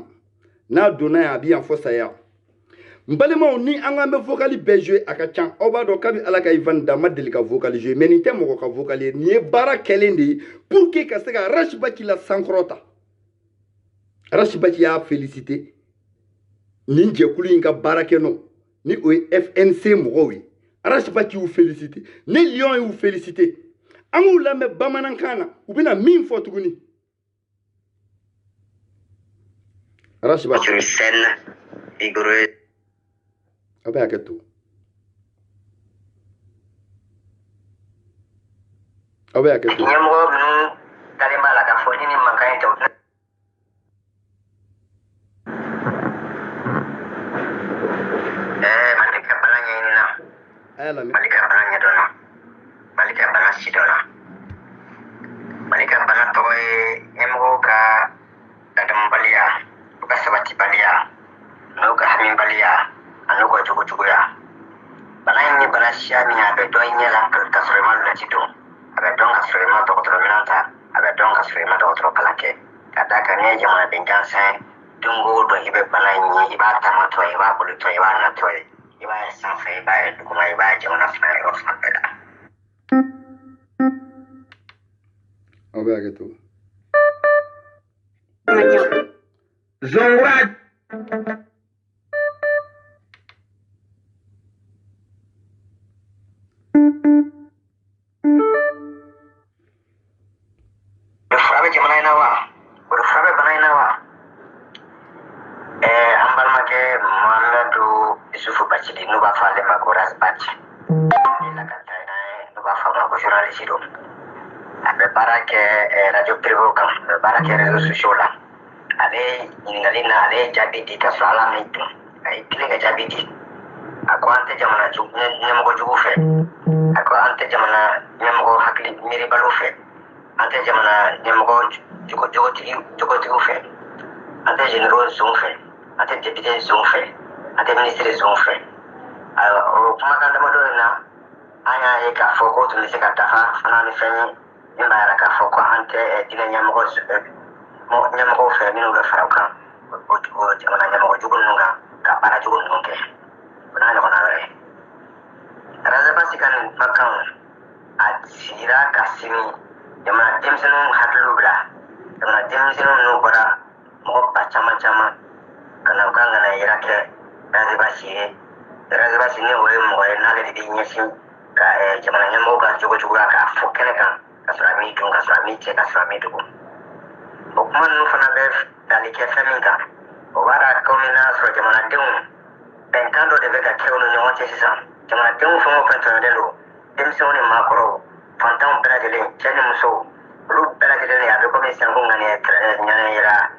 n'a donna yan a bi yan fɔ saya. Balemaw ni an k'an bɛ vocal bɛɛ jouer a ka can aw b'a dɔn kabi Ala ka Ivan da ma deli ka vocal jouer mais nin tɛ mɔgɔ ka vocal ye nin ye baara kɛlen de ye pour que ka se ka Rasbach la sankɔrɔta. Rasbach y'a félicité nin jɛkulu in ka baara kɛ nɔ ni o ye FNC mɔgɔw ye Rasbach y'u félicité ni Lion y'u félicité an k'u lamɛn bamanankan na u bɛna min fɔ tuguni. Rasbach saine, vigoureuse. A bɛ hakɛ to. A bɛ hakɛ to. Ɲɛmɔgɔ ninnu dalen b'a la k'a fɔ ni nin mankan in tɛ o. Mali ka bana ɲɛɲini na. Mali ka bana ɲɛdɔnna. Mali ka bana sidɔnna. Mali ka bana tɔgɔ ye ɲɛmɔgɔw ka ladamubaliya, u ka sabatibaliya, n'u ka hamibaliya. Anu ko cogo-cogoya. Bana in ye bana siya min a bɛ dɔn i ɲɛ la ka sɔrɔ i ma lunɛti don. A bɛ dɔn ka sɔrɔ i ma dɔgɔtɔrɔ minɛn ta. A bɛ dɔn ka sɔrɔ i ma dɔgɔtɔrɔ kalan kɛ. Ka d'a kan n'i ye jamanaden gansan ye, don o don i bɛ bana in ye, i b'a taamatɔ ye, i b'a bolotɔ ye, i b'a natɔ ye, i b'a ye sanfɛ, i b'a ye duguma, i b'a ye jamana fila yɔrɔ fan bɛɛ la. A bɛ hakɛ to. Zongura. Radio privé kan baara kɛ réseaux sociaux la ale ɲininkali na ale jaabi di ka sɔrɔ ala m'i dun a ye tilen ka jaabi di a ko an tɛ jamana ɲɛmɔgɔ jugu fɛ a ko an tɛ jamana ɲɛmɔgɔ hakili miiribaliw fɛ an tɛ jamana ɲɛmɔgɔ jogotigiw fɛ an tɛ généraux zon fɛ an tɛ député zon fɛ an tɛ ministre zon fɛ o kumakan damadɔ in na an y'a ye k'a fɔ k'o tun bɛ se ka dafa fana ni fɛn ye min b'a yira k'a fɔ ko an tɛ diinɛ ɲɛmɔgɔw fɛ minnu bɛ fara u kan o jamana ɲɛmɔgɔ jugu ninnu kan ka baara jugu ninnu kɛ o n'a ɲɔgɔnna wɛrɛ Rasbach ka nin kasimi jamana demsenu haklu bla jamana demsenu no bara mo ba chama kana kanga na irake razibashi ne oye mo na le di nyesin ka jamana nyamo ga jogo ka fokene kan kasra mi tun kasra mi dugo o kuma nu fana be dali ke feminka o wara komina so jamana deun ben kando de be ka kewno nyote sisan jamana deun fo mo pento de lo demsoni makoro fantam bradele chani muso lu bradele ya be komi sango ngane nyane ira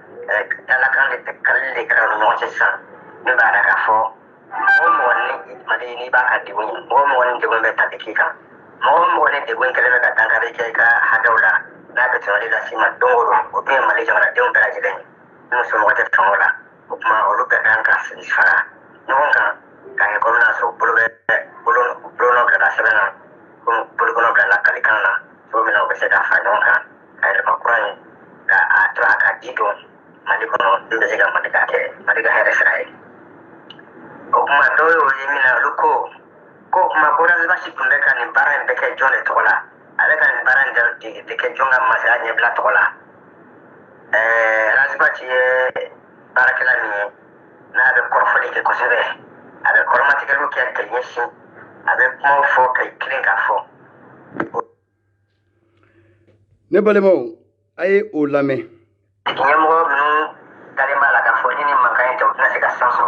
dala kan de kalle kara no nyote sisan ni ba da ka fo o mo ni mali ni ba ka dibu o mo ni de be ta dikika mo ni de gon kale ka tangare ke ka hadaula na ka tawali da sima dongoro o be mali jamana deun bradele no so mo ta tongola o kuma o lu ka kan ka sifara no kan ka ko na so bulu no ka sabana bulu no ka la kalikana so me no be se da fa no kan ai ma kuran ka atra ka dido mali ko no nda se ga mali ka here srai ko kuma do yo yimina luko ko kuma ko ra ba shi kunde kan ni baran de ke jone tola ale kan baran de ke jonga ma sa nye bla tola rasba ci barakela ni na be korfali ke ko sebe abe kormati ke lu ke yeshi abe mo fo ke kilin ka fo ne balemo aye o lame nyamo nu dale mala ka fo ni mankan to na se ka sanso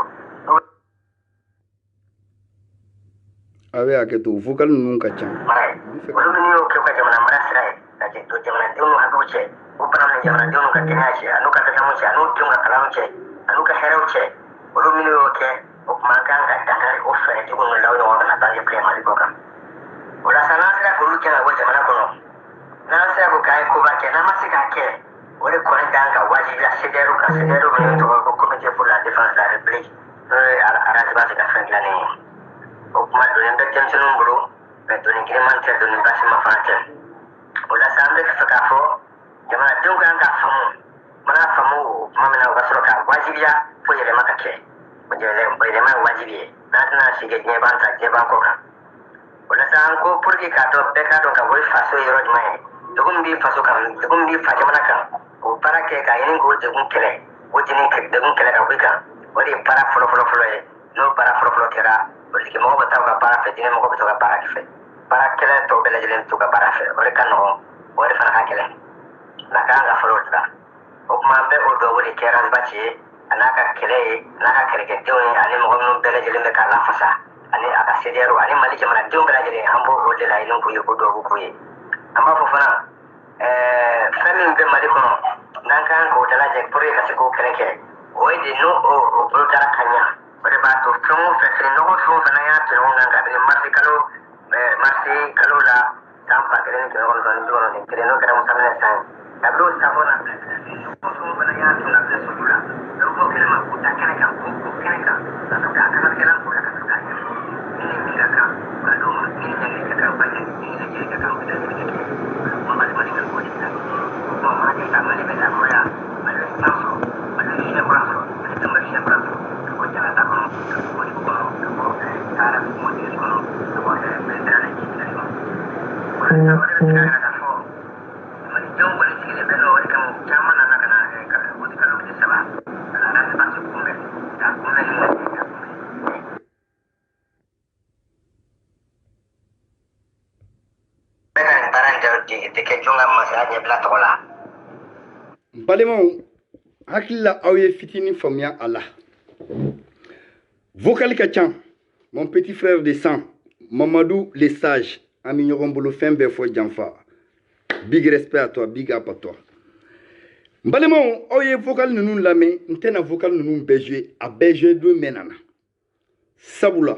abe aketo vocal nun ka chan mara olu ni o ke ka jamana mara sira ka je to jamana dinu hadu che o para na jamana dinu ka kenya che anu ka ta mu che anu tunga kalamu che anu ka heraw che olu ni o ke o mankan ka takari o fere ti gonu lawo no na ta ye play mali ko kan wala sana sira ko lu ke na jamana ko no na sira ko kai ko ba ke na masika ke ore ko ran ka wajibi la sederu me to ko comité pour la défense de la république arrangement de la fin de l'année o kuma do yanda tension ngoro be do ni grimante do ni basima fate wala sambe ka fo jamana dun ka famu mana famu mamina ka soro ka wajibiya fo yele maka ke mo jele ma wajibi na tana shige ne ban ta je ban ko ka wala san ko purgi ka to be ka do ka wai faso yoro mai dugum bi faso kan dugum bi fa jamana kan o para ke ka yin go dugum kele o jini ke dugum kele ka wika wali para folo no para folo kera wali ke mo bata ka para fe dine mo ko bata ka para ke fe para kele to bele jelen to ka para fe wali kan no wali fa ka kele na ka ga folo da o kuma be o do wali kera bachi anaka kele ke tuni ani mo no bele jelen be ka la fasa ani aka sedero ani mali jamana dum bele jelen ambo o de la yin ko yo ko do ko yi amma fo fana famin be mali kono nan kan ko dala je pour ka se ko kereke o de no o pro dara kanya bare ba to from fe no ko so fana ya to ngan ga be marsi kalo la tampa kelen ke on don do no kelen no kera musamne san abro sabona ko so fana ya to na be so dula do ko kelen ma ko ta kereka ko kereka na to ka kana kelen ko ka ta ni ga ka ka do ni ni ka ka ba ni ni ka ka ko ta ni balemo hakilla awye fitini famia Allah vocal kachan mon petit frère de sang Mamadou les sages ami ñogombulo fembe fo jamfa big respect à toi big up à toi balemo awye vocal nunu lame ntena vocal nunu beje a beje do menana sabula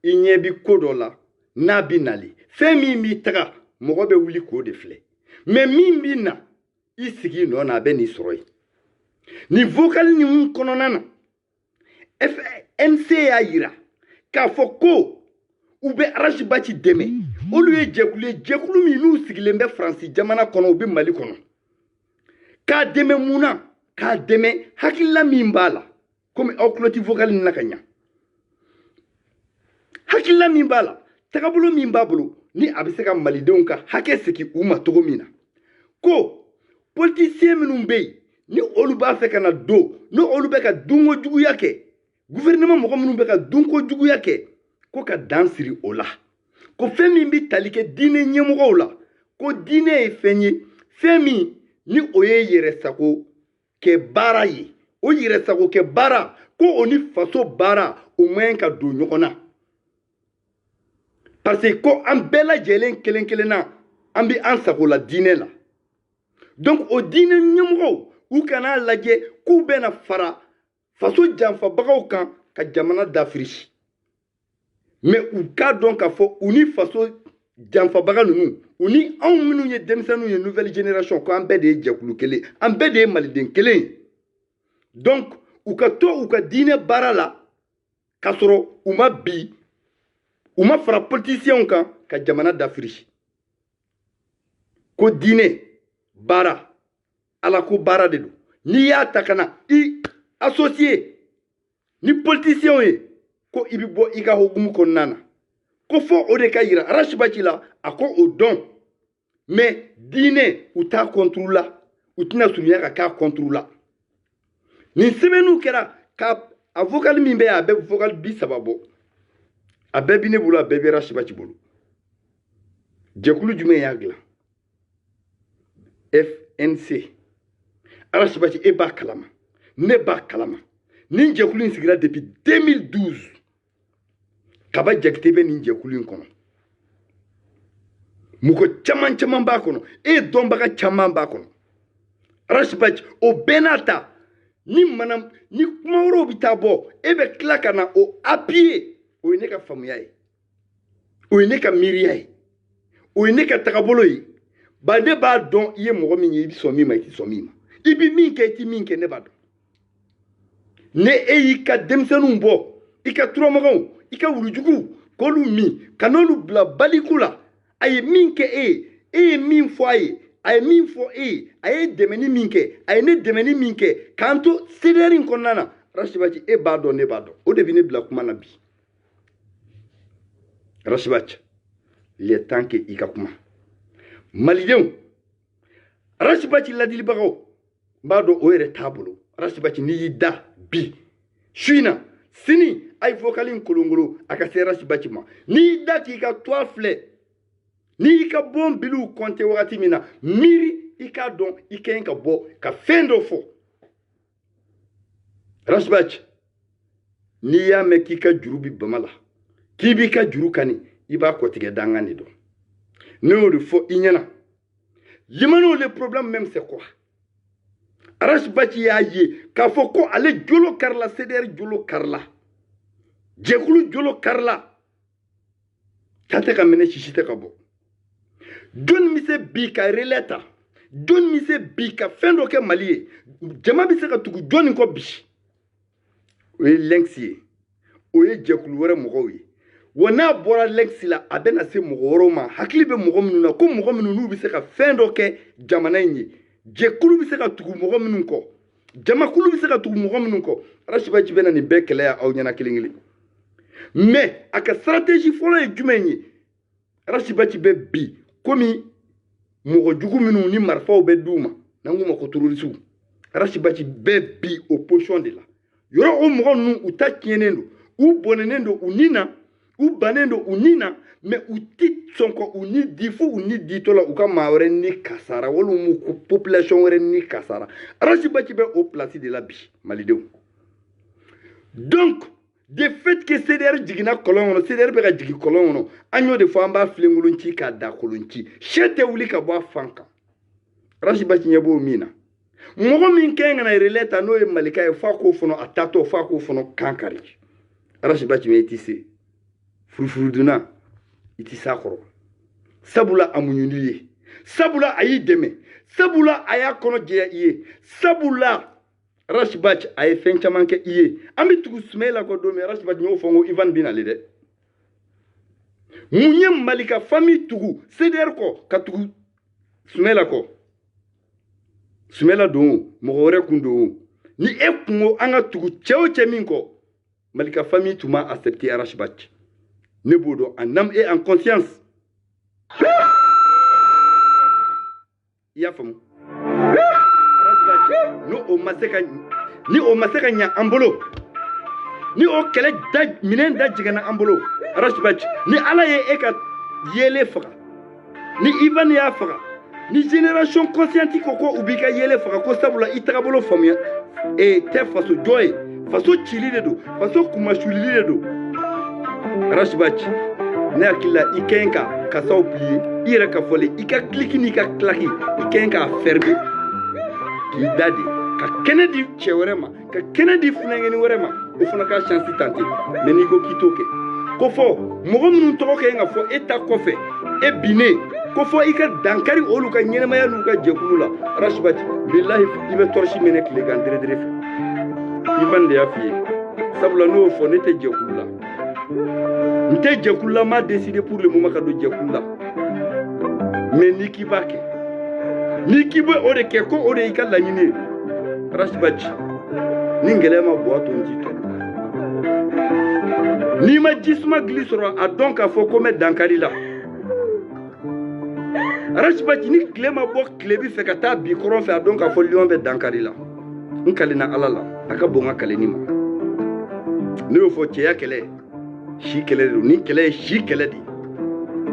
inyebi kodola na binali femi mi taga mogo be wuli ko de fle mais min bina isigi no na be ni soroy ni vocal ni un kononana FNCA yira ka foko ube arashi bachi deme olu ye jekulu mi nu sigilembe France jamana kono ube Mali kono ka deme muna ka deme hakilla mi mbala comme okloti vocal ni nakanya hakilla mi mbala tagabulo mi mbabulu ni a bɛ se ka malidenw ka hakɛ segi u ma cogo min na ko politicien minnu bɛ yen ni olu b'a fɛ ka na don ni olu bɛ ka dunko juguya kɛ gouvernement mɔgɔ minnu bɛ ka dunko juguya kɛ ko ka dan siri o la ko fɛn min bɛ tali kɛ diinɛ ɲɛmɔgɔw la ko diinɛ ye fɛn ye fɛn min ni o ye yɛrɛsago kɛ baara ye o yɛrɛsago kɛ baara ko o ni faso baara o man ka don ɲɔgɔn na parce que ko an bɛɛ lajɛlen kelen kelen na an bɛ an sago la diinɛ la donc o diinɛ ɲɛmɔgɔw u kana lajɛ k'u bɛna fara faso janfabagaw kan ka jamana dafiri mais u k'a dɔn k'a fɔ u ni faso janfabaga ninnu u ni anw minnu ye denmisɛnninw ye nouvelle génération ko an bɛɛ de ye jɛkulu kelen an bɛɛ de ye maliden kelen ye donc u ka to u ka diinɛ baara la k'a sɔrɔ u ma bi u ma fara politiciens kan ka jamana dafiri ko diinɛ baara ala ko baara de don n'i y'a ta ka na i associé ni politiciens ye ko i bɛ bɔ i ka hukumu kɔnɔna na ko fɔ o de ka yira Arachibachi la a ko o dɔn mais diinɛ u t'a contre la u tɛna surunya ka k'a contre la nin sɛbɛnniw kɛra ka a vocal min bɛ yen a bɛ vocal 30 bɔ a bɛɛ bɛ ne bolo a bɛɛ bɛ Arachibachi bolo jɛkulu jumɛn y'a dilan FNC Arachibachi e b'a kalama ne b'a kalama nin jɛkulu in sigira depuis 2012 Kaba Jakite bɛ nin jɛkulu in kɔnɔ mɔgɔ caman caman b'a kɔnɔ e dɔnbaga caman b'a kɔnɔ Arachibachi o bɛɛ n'a ta ni kuma wɛrɛw bɛ taa bɔ e bɛ tila ka na o appuyer o ye ne ka faamuya ye o ye ne ka miiriya ye o ye ne ka tagabolo ye ba ne b'a dɔn i ye mɔgɔ min ye i bɛ sɔn min ma i tɛ sɔn min ma i bɛ min kɛ i tɛ min kɛ ne b'a dɔn ne e y'i ka denmisɛnninw bɔ i ka turamaganw i ka wulujuguw k'olu min ka n'olu bila baliku la a ye min kɛ e ye min fɔ a ye a ye min fɔ e ye a ye dɛmɛni min kɛ a ye ne dɛmɛni min kɛ k'an to CDR in kɔnɔna na Arachibachi e b'a dɔn ne b'a dɔn o de bɛ ne bila kuma na bi Arachibachi il est temps que i ka kuma malidenw Arachibachi ladilibagaw n b'a dɔn o yɛrɛ t'a bolo Arachibachi n'i y'i da bi su in na sini a ye vocal in kolongolo a ka se Arachibachi ma n'i y'i da k'i ka toit filɛ n'i y'i ka bon biliw compter wagati min na miiri i k'a dɔn i ka ɲi ka bɔ ka fɛn dɔ fɔ Arachibachi n'i y'a mɛn k'i ka juru bi bama la k'i b'i ka juru kani i b'a kɔtigɛ dangan de dɔn ne y'o de fɔ i ɲɛna limaniw le problème même c'est quoi Arachibachi y'a ye k'a fɔ ko ale jolo karila CDR jolo karila jɛkulu jolo karila ta tɛ ka minɛ sisi tɛ ka bɔ jɔnni bɛ se bi ka relais ta jɔnni bɛ se bi ka fɛn dɔ kɛ Mali ye jama bɛ se ka tugu jɔnni kɔ bi o ye Lynx ye o ye jɛkulu wɛrɛ mɔgɔw ye wa n'a bɔra Lynx la a bɛna se mɔgɔ wɛrɛw ma hakili bɛ mɔgɔ minnu na ko mɔgɔ minnu n'u bɛ se ka fɛn dɔ kɛ jamana in ye jɛkulu bɛ se ka tugu mɔgɔ minnu kɔ jamakulu bɛ se ka tugu mɔgɔ minnu kɔ Arachibachi bɛna nin bɛɛ kɛlɛ aw ɲɛna kelen kelen mais a ka stratégie fɔlɔ ye jumɛn ye Arachibachi bɛ bi komi mɔgɔ jugu minnu ni marifaw bɛ d'u ma n'an k'u ma ko terroristes Arachibachi bɛ bi o position de la yɔrɔ o mɔgɔ ninnu u ta tiɲɛnen don u bɔnɛnen don u ni na u bannen don u ni na mais u ti sɔn ka u ni di fo u ni ditɔ la u ka maa wɛrɛ ni kasara wala mu population wɛrɛ ni kasara Arachibachi bɛ o place de la bi malidenw donc de fait que CDR jiginna kɔlɔn kɔnɔ CDR bɛ ka jigin kɔlɔn kɔnɔ an y'o de fɔ an b'a filenkolon ci k'a da kolon ci sɛ tɛ wuli ka bɔ a fan kan Arachibachi ɲɛ b'o min na mɔgɔ min kɛn ka na relais ta n'o ye malika ye f'a k'o fɔnɔ a taatɔ f'a k'o fɔnɔ kan kari Arachibachi mɛ i ti se furufurudunna i ti s'a kɔrɔ sabula a muɲuni ye sabula a y'i dɛmɛ sabula a y'a kɔnɔ jɛya i ye sabula Arachibachi a ye fɛn caman kɛ i ye an bɛ tugu Sumayila kɔ don min Arachibachi y'o fɔ n ko Ivan bɛ nale dɛ mun ye Malika famille tugu CDR kɔ ka tugu Sumayila kɔ Sumayila don o mɔgɔ wɛrɛ kun don o ni e kun ko an ka tugu cɛ o cɛ min kɔ Malika famille tun ma accepter Arachibachi ne b'o dɔn en âme et en conscience i y'a faamu ni o ma se ka ɲa an bolo ni o kɛlɛ minɛn da jiginna an bolo arasibaci ni ala ye e ka yele faga ni Ivan y'a faga ni génération consciente ko u b'i ka yele faga ko sabula i tagabolo faamuya tɛ faso jɔ ye faso cili de don faso kumasulili de don arasibaci ne hakili la i kɛn ka kasaw plier i yɛrɛ ka fɔli i ka kiliki n'i ka kilaki i kɛn k'a fermer k'i da de ka kɛnɛ di cɛ wɛrɛ ma ka kɛnɛ di funɛŋɛni wɛrɛ ma o fana ka chance tante mais n'i ko k'i t'o kɛ ko fɔ mɔgɔ minnu tɔgɔ kɛ ka fɔ e ta kɔfɛ e binnen ko fɔ i ka dankari olu ka ɲɛnɛmaya n'u ka jɛkulu la arasibati bilahi i bɛ tɔrɔsi minɛ tile kan dere fɛ Ivan de y'a f'i ye sabula n'o fɔ ne tɛ jɛkulu la n tɛ jɛkulu la m'a décidé pour le moment ka don jɛkulu la mais n'i k'i b'a kɛ n'i k'i bɛ o de kɛ ko o de y'i ka laɲini ye arasibati ni gɛlɛya ma bɔ a to n t'i tɔ n'i ma jisuma gili sɔrɔ a dɔn k'a fɔ ko n bɛ dankari la arasibati ni tile ma bɔ tile bi fɛ ka taa bi kɔrɔn fɛ a dɔn k'a fɔ lion bɛ dankari la n kalena ala la a ka bon n ka kaleni ma ne y'o fɔ cɛya kɛlɛ si kɛlɛ de don ni kɛlɛ ye si kɛlɛ de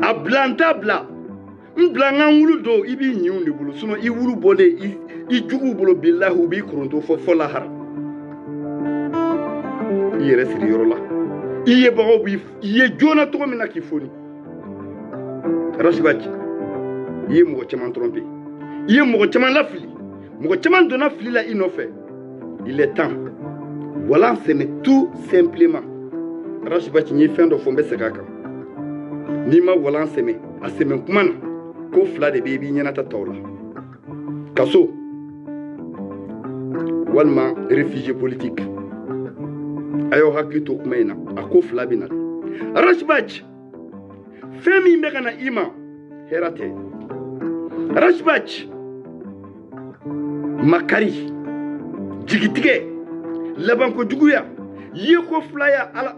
a bila n t'a bila n bila n ka wulu don i b'i ɲinw de bolo sinon i wulu bɔlen i juguw bolo bilahi u b'i koronto fɔ lahara i yɛrɛ siri yɔrɔ la i ye bagaw i ye joona cogo min na k'i foni arasibaci i ye mɔgɔ caman tromper i ye mɔgɔ caman lafili mɔgɔ caman donna fili la i nɔfɛ il est temps voilà c'est tout simplement arasibaci n ye fɛn dɔ fɔ n bɛ segin a kan n'i ma walan sɛmɛ a sɛmɛ kuma na ko fila de bɛ i b'i ɲɛnata tɔw la kaso walima réfugié politique a y'aw hakili to kuma in na a ko fila bɛ na arasibaci fɛn min bɛ ka na i ma hɛrɛ tɛ arasibaci makari jigitigɛ labankojuguya yeko filaya ala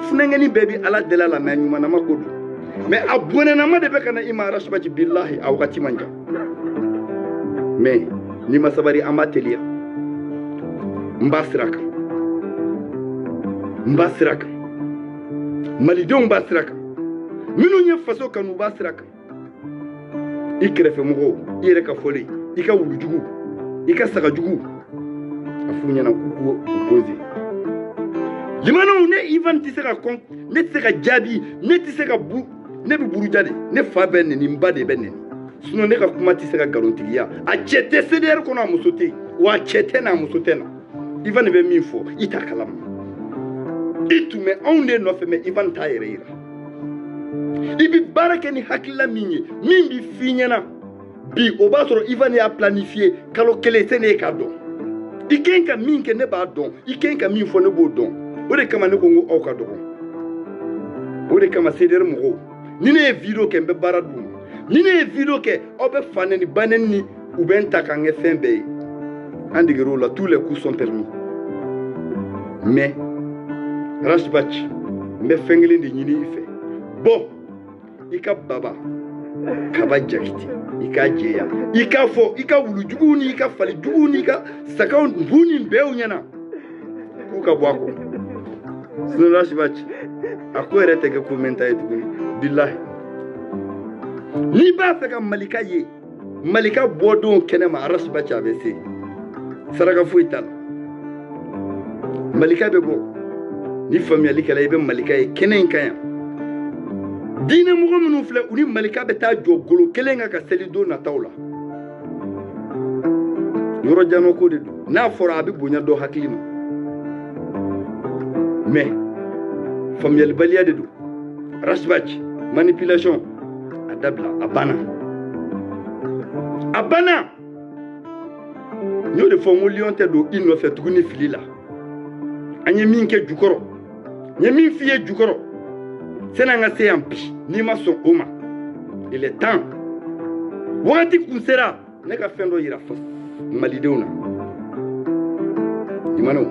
funɛŋɛni bɛɛ bi ala deli la mais ɲumanama ko don mais a bɔnɛnama de bɛ ka na i ma arasibaci bilahi a wagati man jan mais n'i ma sabari an b'a teliya n b'a sira kan n b'a sira kan malidenw b'a sira kan minnu ye faso kanu u b'a sira kan i kɛrɛfɛmɔgɔw i yɛrɛ ka fɔli i ka wulujugu i ka sagajugu a f'u ɲɛna k'u k'u opposer limanaw ne Ivan tɛ se ka kɔn ne tɛ se ka jaabi ne tɛ se ka ne bɛ buruja de ne fa bɛ neni n ba de bɛ neni sinon ne ka kuma tɛ se ka nkalontigiya a cɛ tɛ CDR kɔnɔ a muso tɛ wa a cɛ tɛ na a muso tɛ na Ivan bɛ min fɔ i t'a kalama i tun bɛ anw de nɔfɛ mais Ivan t'a yɛrɛ yira i bɛ baara kɛ ni hakilila min ye min bɛ f'i ɲɛna bi o b'a sɔrɔ Ivan y'a planifié kalo kelen sani e k'a dɔn i kɛn ka min kɛ ne b'a dɔn i kɛn ka min fɔ ne b'o dɔn o de kama ne ko n ko aw ka dɔgɔ o de kama CDR mɔgɔw ni ne ye video kɛ n bɛ baara d'u ma ni ne ye video kɛ aw bɛ fa nɛni ba nɛni ni u bɛ n ta k'an kɛ fɛn bɛɛ ye an deger'o la tous les coups sont permis mais Arasibaci n bɛ fɛn kelen de ɲini i fɛ bɔ i ka baba kaba jakiti i ka jɛya i ka fɔ i ka wulujuguw ni i ka falijuguw ni i ka sagaw bu ni bɛɛw ɲɛna k'u ka bɔ a kɔ sinon Arasibaci a ko yɛrɛ tɛ kɛ ko mɛn ta ye tuguni bilahi n'i b'a fɛ ka malika ye malika bɔdon kɛnɛ ma Arasibaci a bɛ se saraka foyi t'a la malika bɛ bɔ ni faamuyali kɛla i bɛ malika ye kɛnɛ in kan yan diinɛ mɔgɔ minnu filɛ u ni malika bɛ taa jɔ golo kelen kan ka seli don nataw la yɔrɔ janɔ ko de don n'a fɔra a bɛ bonya dɔ hakili ma mais faamuyalibaliya de don Arasibaci manipulation a dabila a banna n y'o de fɔ n ko lion tɛ don i nɔfɛ tuguni fili la an ye min kɛ jukɔrɔ n ye min f'i ye jukɔrɔ sani an ka se yan bi n'i ma sɔn o ma il est temps wagati kun sera ne ka fɛn dɔ yira malidenw na limanaw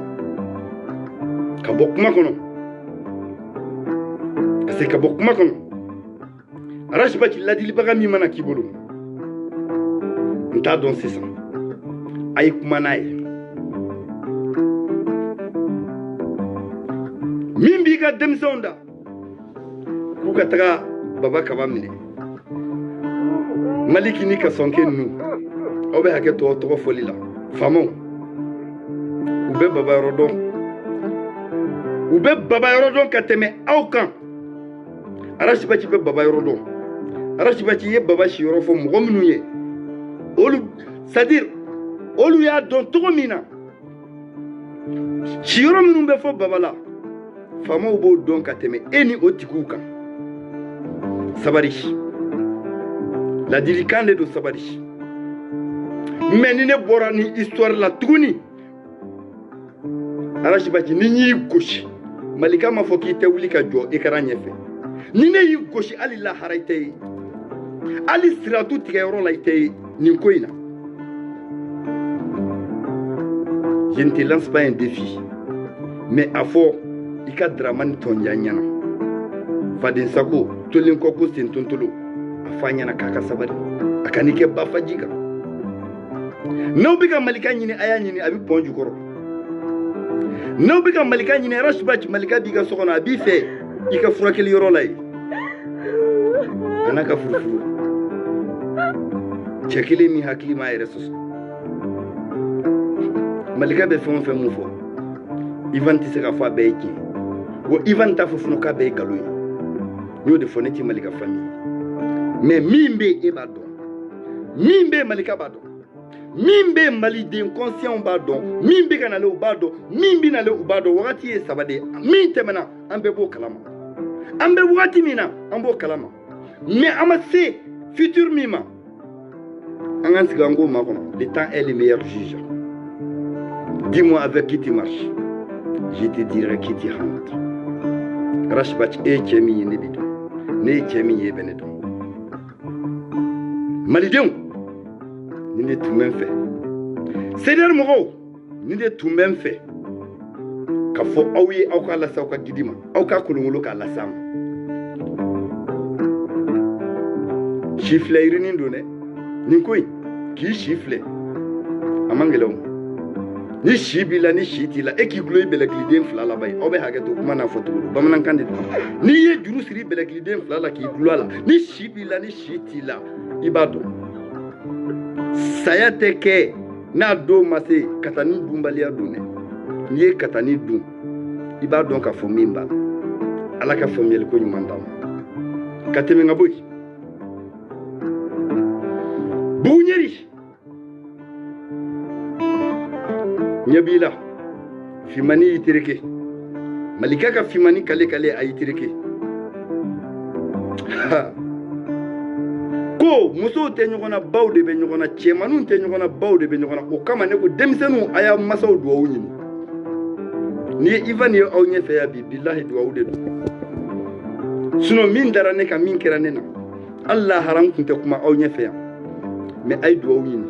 ka bɔ kuma kɔnɔ parce que ka bɔ kuma kɔnɔ Arashibati ladilibaga mi mana kibolo nta don sisan ay kuma n'a ye min b'i ka denmisɛnw da k'u ka taga baba kaba minɛ maliki ni kasɔnkɛ ninnu aw bɛ hakɛ to tɔgɔ fɔli la faamaw u bɛ baba yɔrɔ dɔn u bɛ baba yɔrɔ dɔn ka tɛmɛ aw kan Arashibati bɛ baba yɔrɔ dɔn Arashibati ye baba si yɔrɔ fɔ mɔgɔ minnu ye olu c'est-à-dire olu y'a dɔn cogo min na si yɔrɔ minnu bɛ fɔ baba la faamaw b'o dɔn ka tɛmɛ e ni o tigiw kan sabari ladilikan de don sabari mais ni ne bɔra ni histoire la tuguni Arashibati ni y'i gosi Malika m'a fɔ k'i tɛ wuli ka jɔ écran ɲɛfɛ ni ne y'i gosi hali lahara i tɛ ye hali siratu tigɛyɔrɔ la i tɛ ye nin ko in na. Je ne te lance pas un défi mais a fɔ i ka Dramani tɔnja ɲɛna Faden Sako tolen kɔ ko sentontolo a fɔ a ɲɛna k'a ka sabari a ka n'i kɛ bafaji kan n'aw bɛ ka Malika ɲini a y'a ɲini a bɛ pɔn jukɔrɔ n'aw bɛ ka Malika ɲini Arashibati Malika b'i ka so kɔnɔ a b'i fɛ i ka furakɛli yɔrɔ la ye a n'a ka furufuru cɛ kelen min hakili m'a yɛrɛ sɔsɔ Malika bɛ fɛn o fɛn mun fɔ Ivan tɛ se ka fɔ a bɛɛ ye tiɲɛ wa Ivan t'a fɔ fana k'a bɛɛ ye nkalon ye n y'o de fɔ ne tɛ Malika famille mais min bɛ e b'a dɔn min bɛ Malika b'a dɔn min bɛ maliden conscient b'a dɔn min bɛ ka nale o b'a dɔn min bɛ nale o b'a dɔn wagati ye saba de min tɛmɛna an bɛɛ b'o kalama an bɛ wagati min na an b'o kalama mais an ma se futur min ma an k'an sigi an k'o makɔnɔ le temps est le meilleur juge dis-moi avec qui tu marches je te dirai qui tu rentres Arashibati e ye cɛ min ye ne bɛ dɔn ne ye cɛ min ye e bɛ ne dɔn malidenw ni ne tun bɛ n fɛ CDR mɔgɔw ni ne tun bɛ n fɛ ka fɔ aw ye aw k'a lase aw ka gidi ma aw k'a kolonkolon k'a lase a ma si filɛ yirinin don dɛ nin ko in k'i si filɛ a man gɛlɛn o ni si b'i la ni si t'i la e k'i gulo i bɛlɛkiliden fila la ba ye aw bɛ hakɛ to kuma n'a fɔ cogo bamanankan de don n'i ye juru siri i bɛlɛkiliden fila la k'i gulo a la ni si b'i la ni si t'i la i b'a dɔn saya tɛ kɛ n'a don ma se katani dunbaliya don dɛ n'i ye katani dun i b'a dɔn k'a fɔ min b'a la ala ka faamuyali ko ɲuman d'an ma ka tɛmɛ ka bɔ yen Buguɲɛri ɲɛ b'i la Fimani y'i tereke Malika ka Fimani kale kale a y'i tereke ko musow tɛ ɲɔgɔn na baw de bɛ ɲɔgɔn na cɛmanninw tɛ ɲɔgɔn na baw de bɛ ɲɔgɔn na o kama ne ko denmisɛnninw a y'a masaw duwawu ɲini n'i ye Ivan ye aw ɲɛfɛ yan bi bilahi duwawu de don sinon min dara ne kan min kɛra ne na hali lahara n tun tɛ kuma aw ɲɛfɛ yan mais a ye duwawu ɲini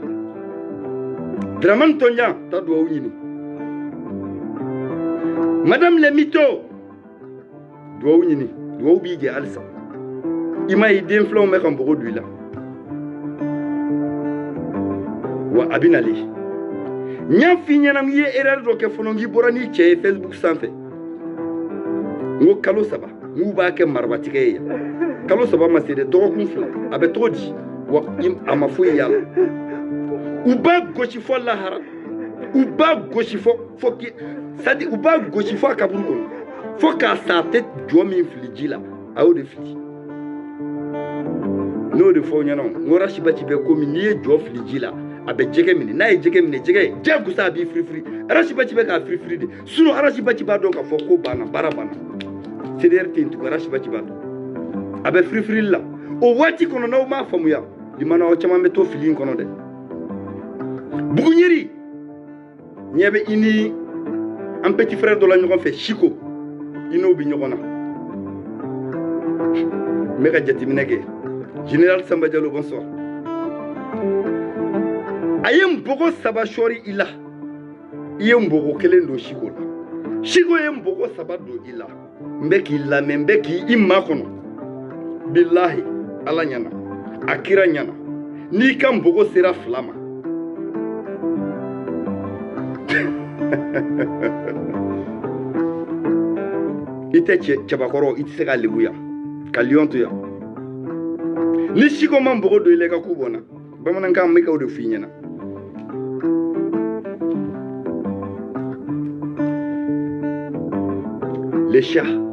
Dramani tɔnja ta duwawu ɲini Madame le Mito duwawu ɲini duwawu b'i jɛ halisa i ma ye den filanw bɛ ka npogo don i la wa a bɛ nale n y'a f'i ɲɛna n ye erreur dɔ kɛ fɔlɔ n k'i bɔra n'i cɛ ye Facebook sanfɛ n ko kalo 3 n'u b'a kɛ marabatigɛ ye yan kalo 3 ma se dɛ dɔgɔkun 2 a bɛ cogo di wa a ma foyi y'a la u b'a gosi fɔ lahara u b'a gosi fɔ c'est-à-dire u b'a gosi fɔ a kaburu kɔnɔ fɔ k'a sa a tɛ jɔ min fili ji la a y'o de fili n'o de fɔ ɲɛna n ko Arashibati bɛ komi n'i ye jɔ fili ji la a bɛ jɛgɛ minɛ n'a ye jɛgɛ minɛ jɛgɛ jagosa a b'i firifiri Arashibati bɛ k'a firifiri de sinon Arashibati b'a dɔn k'a fɔ ko banna baara banna CDR tɛ yen tugun Arashibati b'a dɔn a bɛ firifirili la o waati kɔnɔ n'aw m'a faamuya limana aw caman bɛ to fili in kɔnɔ dɛ Buguɲɛri ɲɛ bɛ i ni an petit frère dɔ la ɲɔgɔn fɛ Siko i n'o bɛ ɲɔgɔn na n bɛ ka jateminɛ kɛ Général Samba Diallo bonsoir a ye npogo 3 sɔɔri i la i ye npogo 1 don Siko la Siko ye npogo 3 don i la n bɛ k'i lamɛn n bɛ k'i makɔnɔ bilahi ala ɲana a kira ɲana n'i ka npogo sera 2 ma i tɛ cɛbakɔrɔ i tɛ se ka lebuya ka lion to yan ni siko ma npogo don i la i ka ku bɔnna bamanankan n bɛ k'o de f'i ɲɛna les chats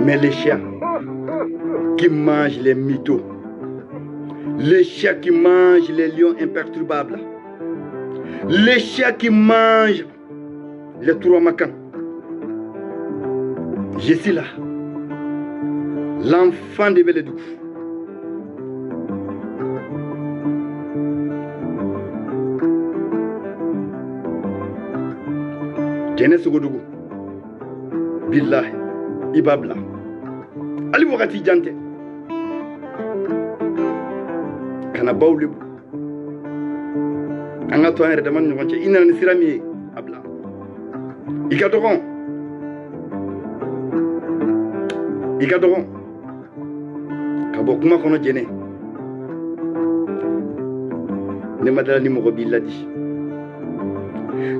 mais les chiens qui mangent les mythos, les chiens qui mangent les lions imperturbables, les chiens qui mangent les Touramacans. Je suis là, l'enfant de Beledou. Jene Sogodougou, Billahi, Ibabla. Ali wakati jante kana bawle anga to en redaman ñoo ci ina ni sirami abla ikadogon ka bokuma kono jene ne madala ni mo bi ladi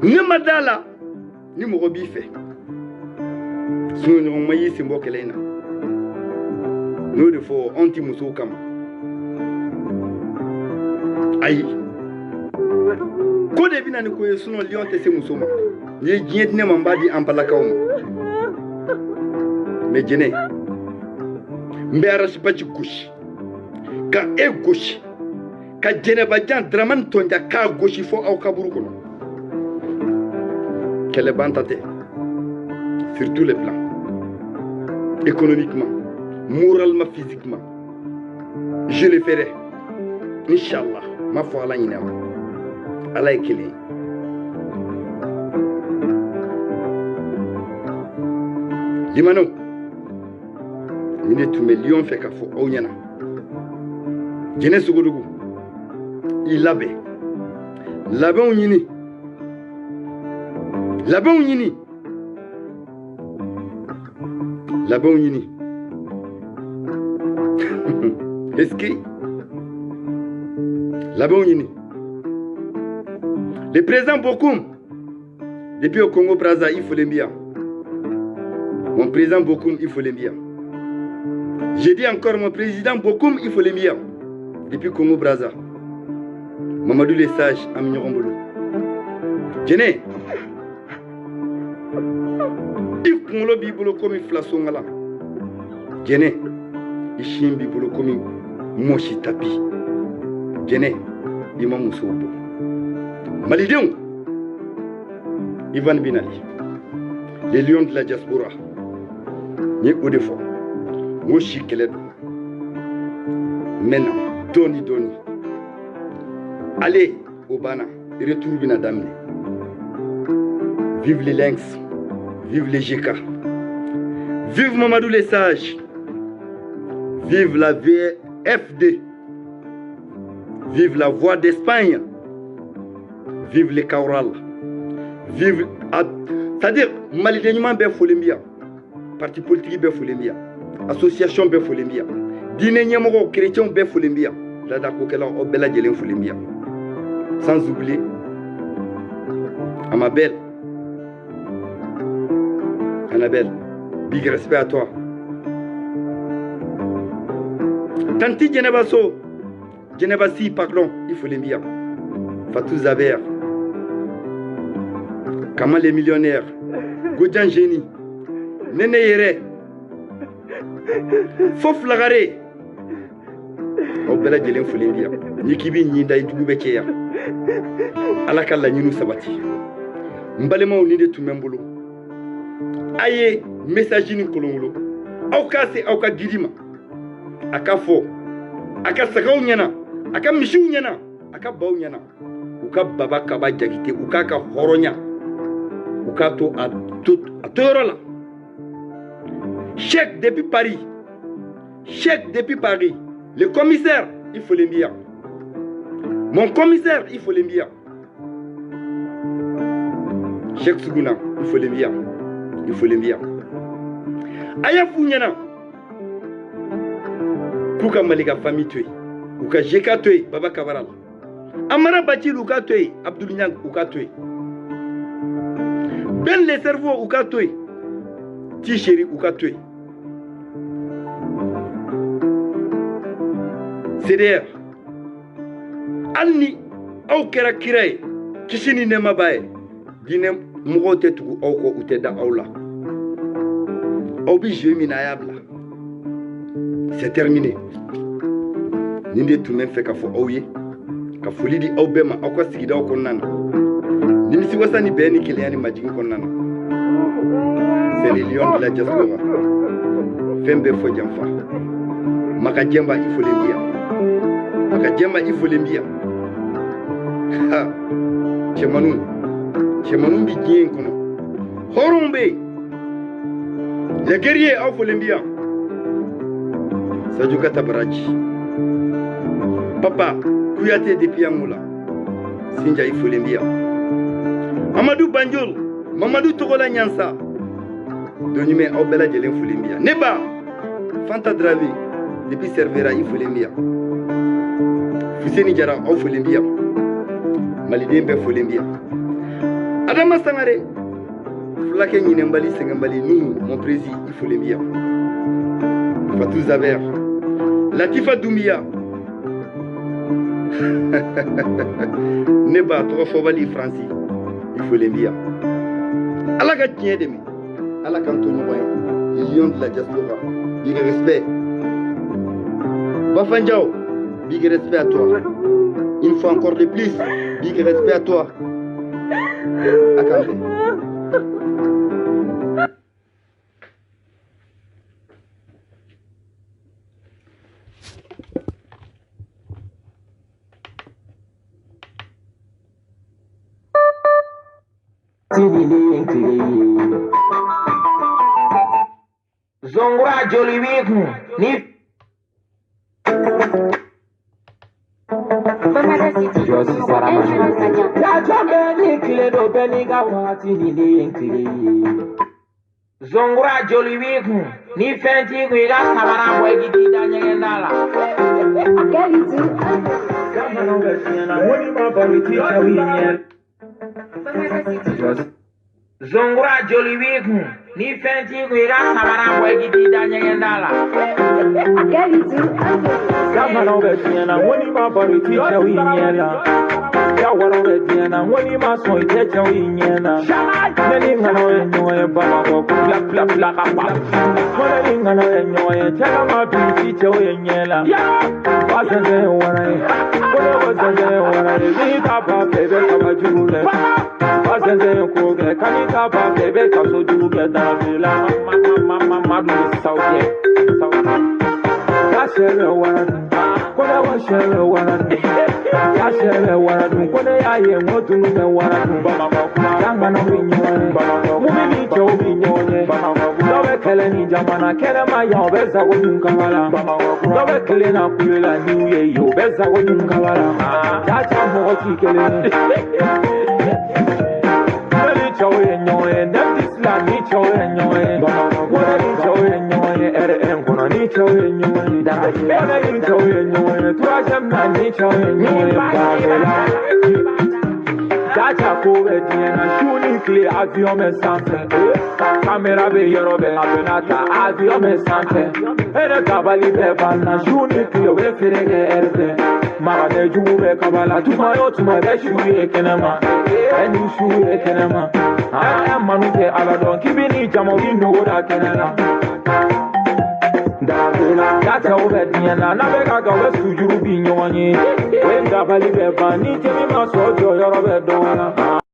ne madala ni mo bi fe sunu ñoo mayi si mbokelena nous il faut anti muso kama ayi ko de bina ni ko yesuno lion te se muso ma ni jiet ne man badi ampalakaw me jene mbera sipachi kushi ka e goshi ka jene ba jan draman tonja ka goshi fo aw kaburu kono kele bantate sur tous les plans économiquement moralement, physiquement, je le ferai. Inch'Allah, ma foi, Allah y est. Allah est qu'il est. Limano, il est tout million fait qu'à faux, oh yana. Jene Sogodougou, il l'avait. Là-bas, on y est. Là-bas, on y est. Là-bas, on y est. Est-ce que là-bas on y est? Le président Bokoum, depuis au Congo Brazza, il faut les bien. Mon président Bokoum, il faut les bien. J'ai dit encore mon président Bokoum, il faut les bien. Depuis Congo Brazza. Mamadou les sages, Amignon Rombolo. Jene. Il faut le bibolo comme une flasson là. Jene. Ishimbi bolo komi moshi tapi jene ima musobo Malidéon Ivan Binali les lions de la diaspora ni odefo moshi keledo maintenant doni allez au Bana retour bina damne vive les lynx vive les GK vive Mamadou les sages. Vive la VFD. Vive la Voix d'Espagne. Vive les Kaural. Vive... C'est-à-dire, Malidénement, ben Folembia. Parti politique, ben Folembia. Association, ben Folembia. Dîner, Niamoro, chrétien, ben Folembia. Là, d'accord, qu'elle a Obela Djelen Folembia. Sans oublier, à ma belle, Annabelle, big respect à toi. Tanti Djenebaso, Djenebasi, pardon, il faut les bien. Fatou Zaber, Kamal les millionnaires, Godjan Génie, Nene Yere, Fof Lagare, Obela Djelen Folembia, Nikibi Ninda Idoubekeya, Alakala Ninou Sabati, Mbalema Unide Toumembolo, Aye, message ni Kolongolo, Auka c'est Auka Gidima. Aka fo aka sakaw ɲana aka misiw ɲana aka baw ɲana u ka baba kaba jagite u ka ka hɔrɔnya u ka to a yɔrɔ la chèque depuis Paris le commissaire il faut les bien mon commissaire il faut les bien chèque Suguna il faut les bien aya fu ɲana Kouka Malika famille tué. Kouka Jeka tué, Baba Kabaral. Amara Batil Ouka tué, Abdoul Niang Ouka tué. Ben les cerveaux Ouka tué. Ticheri Ouka tué. CDR. Alni, au kera kirae, kishini nema bae, dine mwote tuku auko uteda aula. Au bi jeu minayable. C'est terminé. Ninde tout même fait ka fo auye, ka foli di au bema, au kwa sigida au konana. Nimisi wasani beni kiliani majingi konana. C'est les lions de la diaspora. Fembe fo jamfa. Makajemba ifolembia. Makajemba ifolembia. Ha, Chemanou bi dien kono. Horombe. Les guerriers au Folembia. Sadio Katabaraji. Papa, Kouyaté depuis Angola. Sinja il Folembia. Mamadou Banjol, Mamadou Togola Nyansa. Donime au Bela Djelen Folembia. Neba, Fanta Dravi, depuis Cervera il Folembia. Fuseni Jara au Folembia. Malidembe Folembia. Adama Sangare. Flake Ninembali Sengambali, nous, mon président, il faut les bien. Fatou Zaber. Latifa Doumia. Neba, trois fois Bali Franci, il faut les bien. Alaga tient de moi. Alaga Antonio les lions de la diaspora. Big respect. Bafanjao, big respect à toi. Une fois encore de plus, big respect à toi. Akande. Zongura joli wiku ni Josi Sarama ya jambe ni kile do beniga wati ni enkiri Zongura joli wiku ni fenti kuiga sabara boy gidi danyengendala Akelizi kama no besiana woni mabari tita winyel Zongura joli wiku ni fenti kuiga sabara boy gidi danyengendala Akelizi kama no besiana woni mabari tita winyela ya waro besiana woni maso itecha winyela nani ngano enyo baba ko bla bla bla kapa woni ngano enyo chaka mabi tita winyela wasenze warai wasenze warai ni kapa bebe kapa jule wasenze ko ge kanika ba bebe kaso jule da bila mama sauke Yashere waradu, kone washere waradu. Yashere waradu, kone yaye ngotunu me waradu. Yanga no minyone, mumini cho minyone. Dobe kele ni jamana, kele ma ya obeza wonyunkawala. Dobe kele na kulela niuye yo obeza wonyunkawala. Yacha mwoti kele. Chowe nyoe, Nefisla ni chowe nyoe. Wone ni chowe nyoe, RM kono ni chowe nyoe. Wone ni chowe nyoe, Tuashem na ni chowe nyoe. Babela. Dacha kowe diena, shuni kli avion me sanfe. Kamera be yoro be abenata, avion me sanfe. Ene kabali be bana, shuni kli we firege erbe. Mara de jube kabala, tumayo tumade shui ekenema. Eni shui ekenema. I am Manuke Aladon, Kibini Jamo, you know what I can. That's how bad Niana, Navega goes to you being your money. When Gabali Beba, need to be my soldier, you're a bed.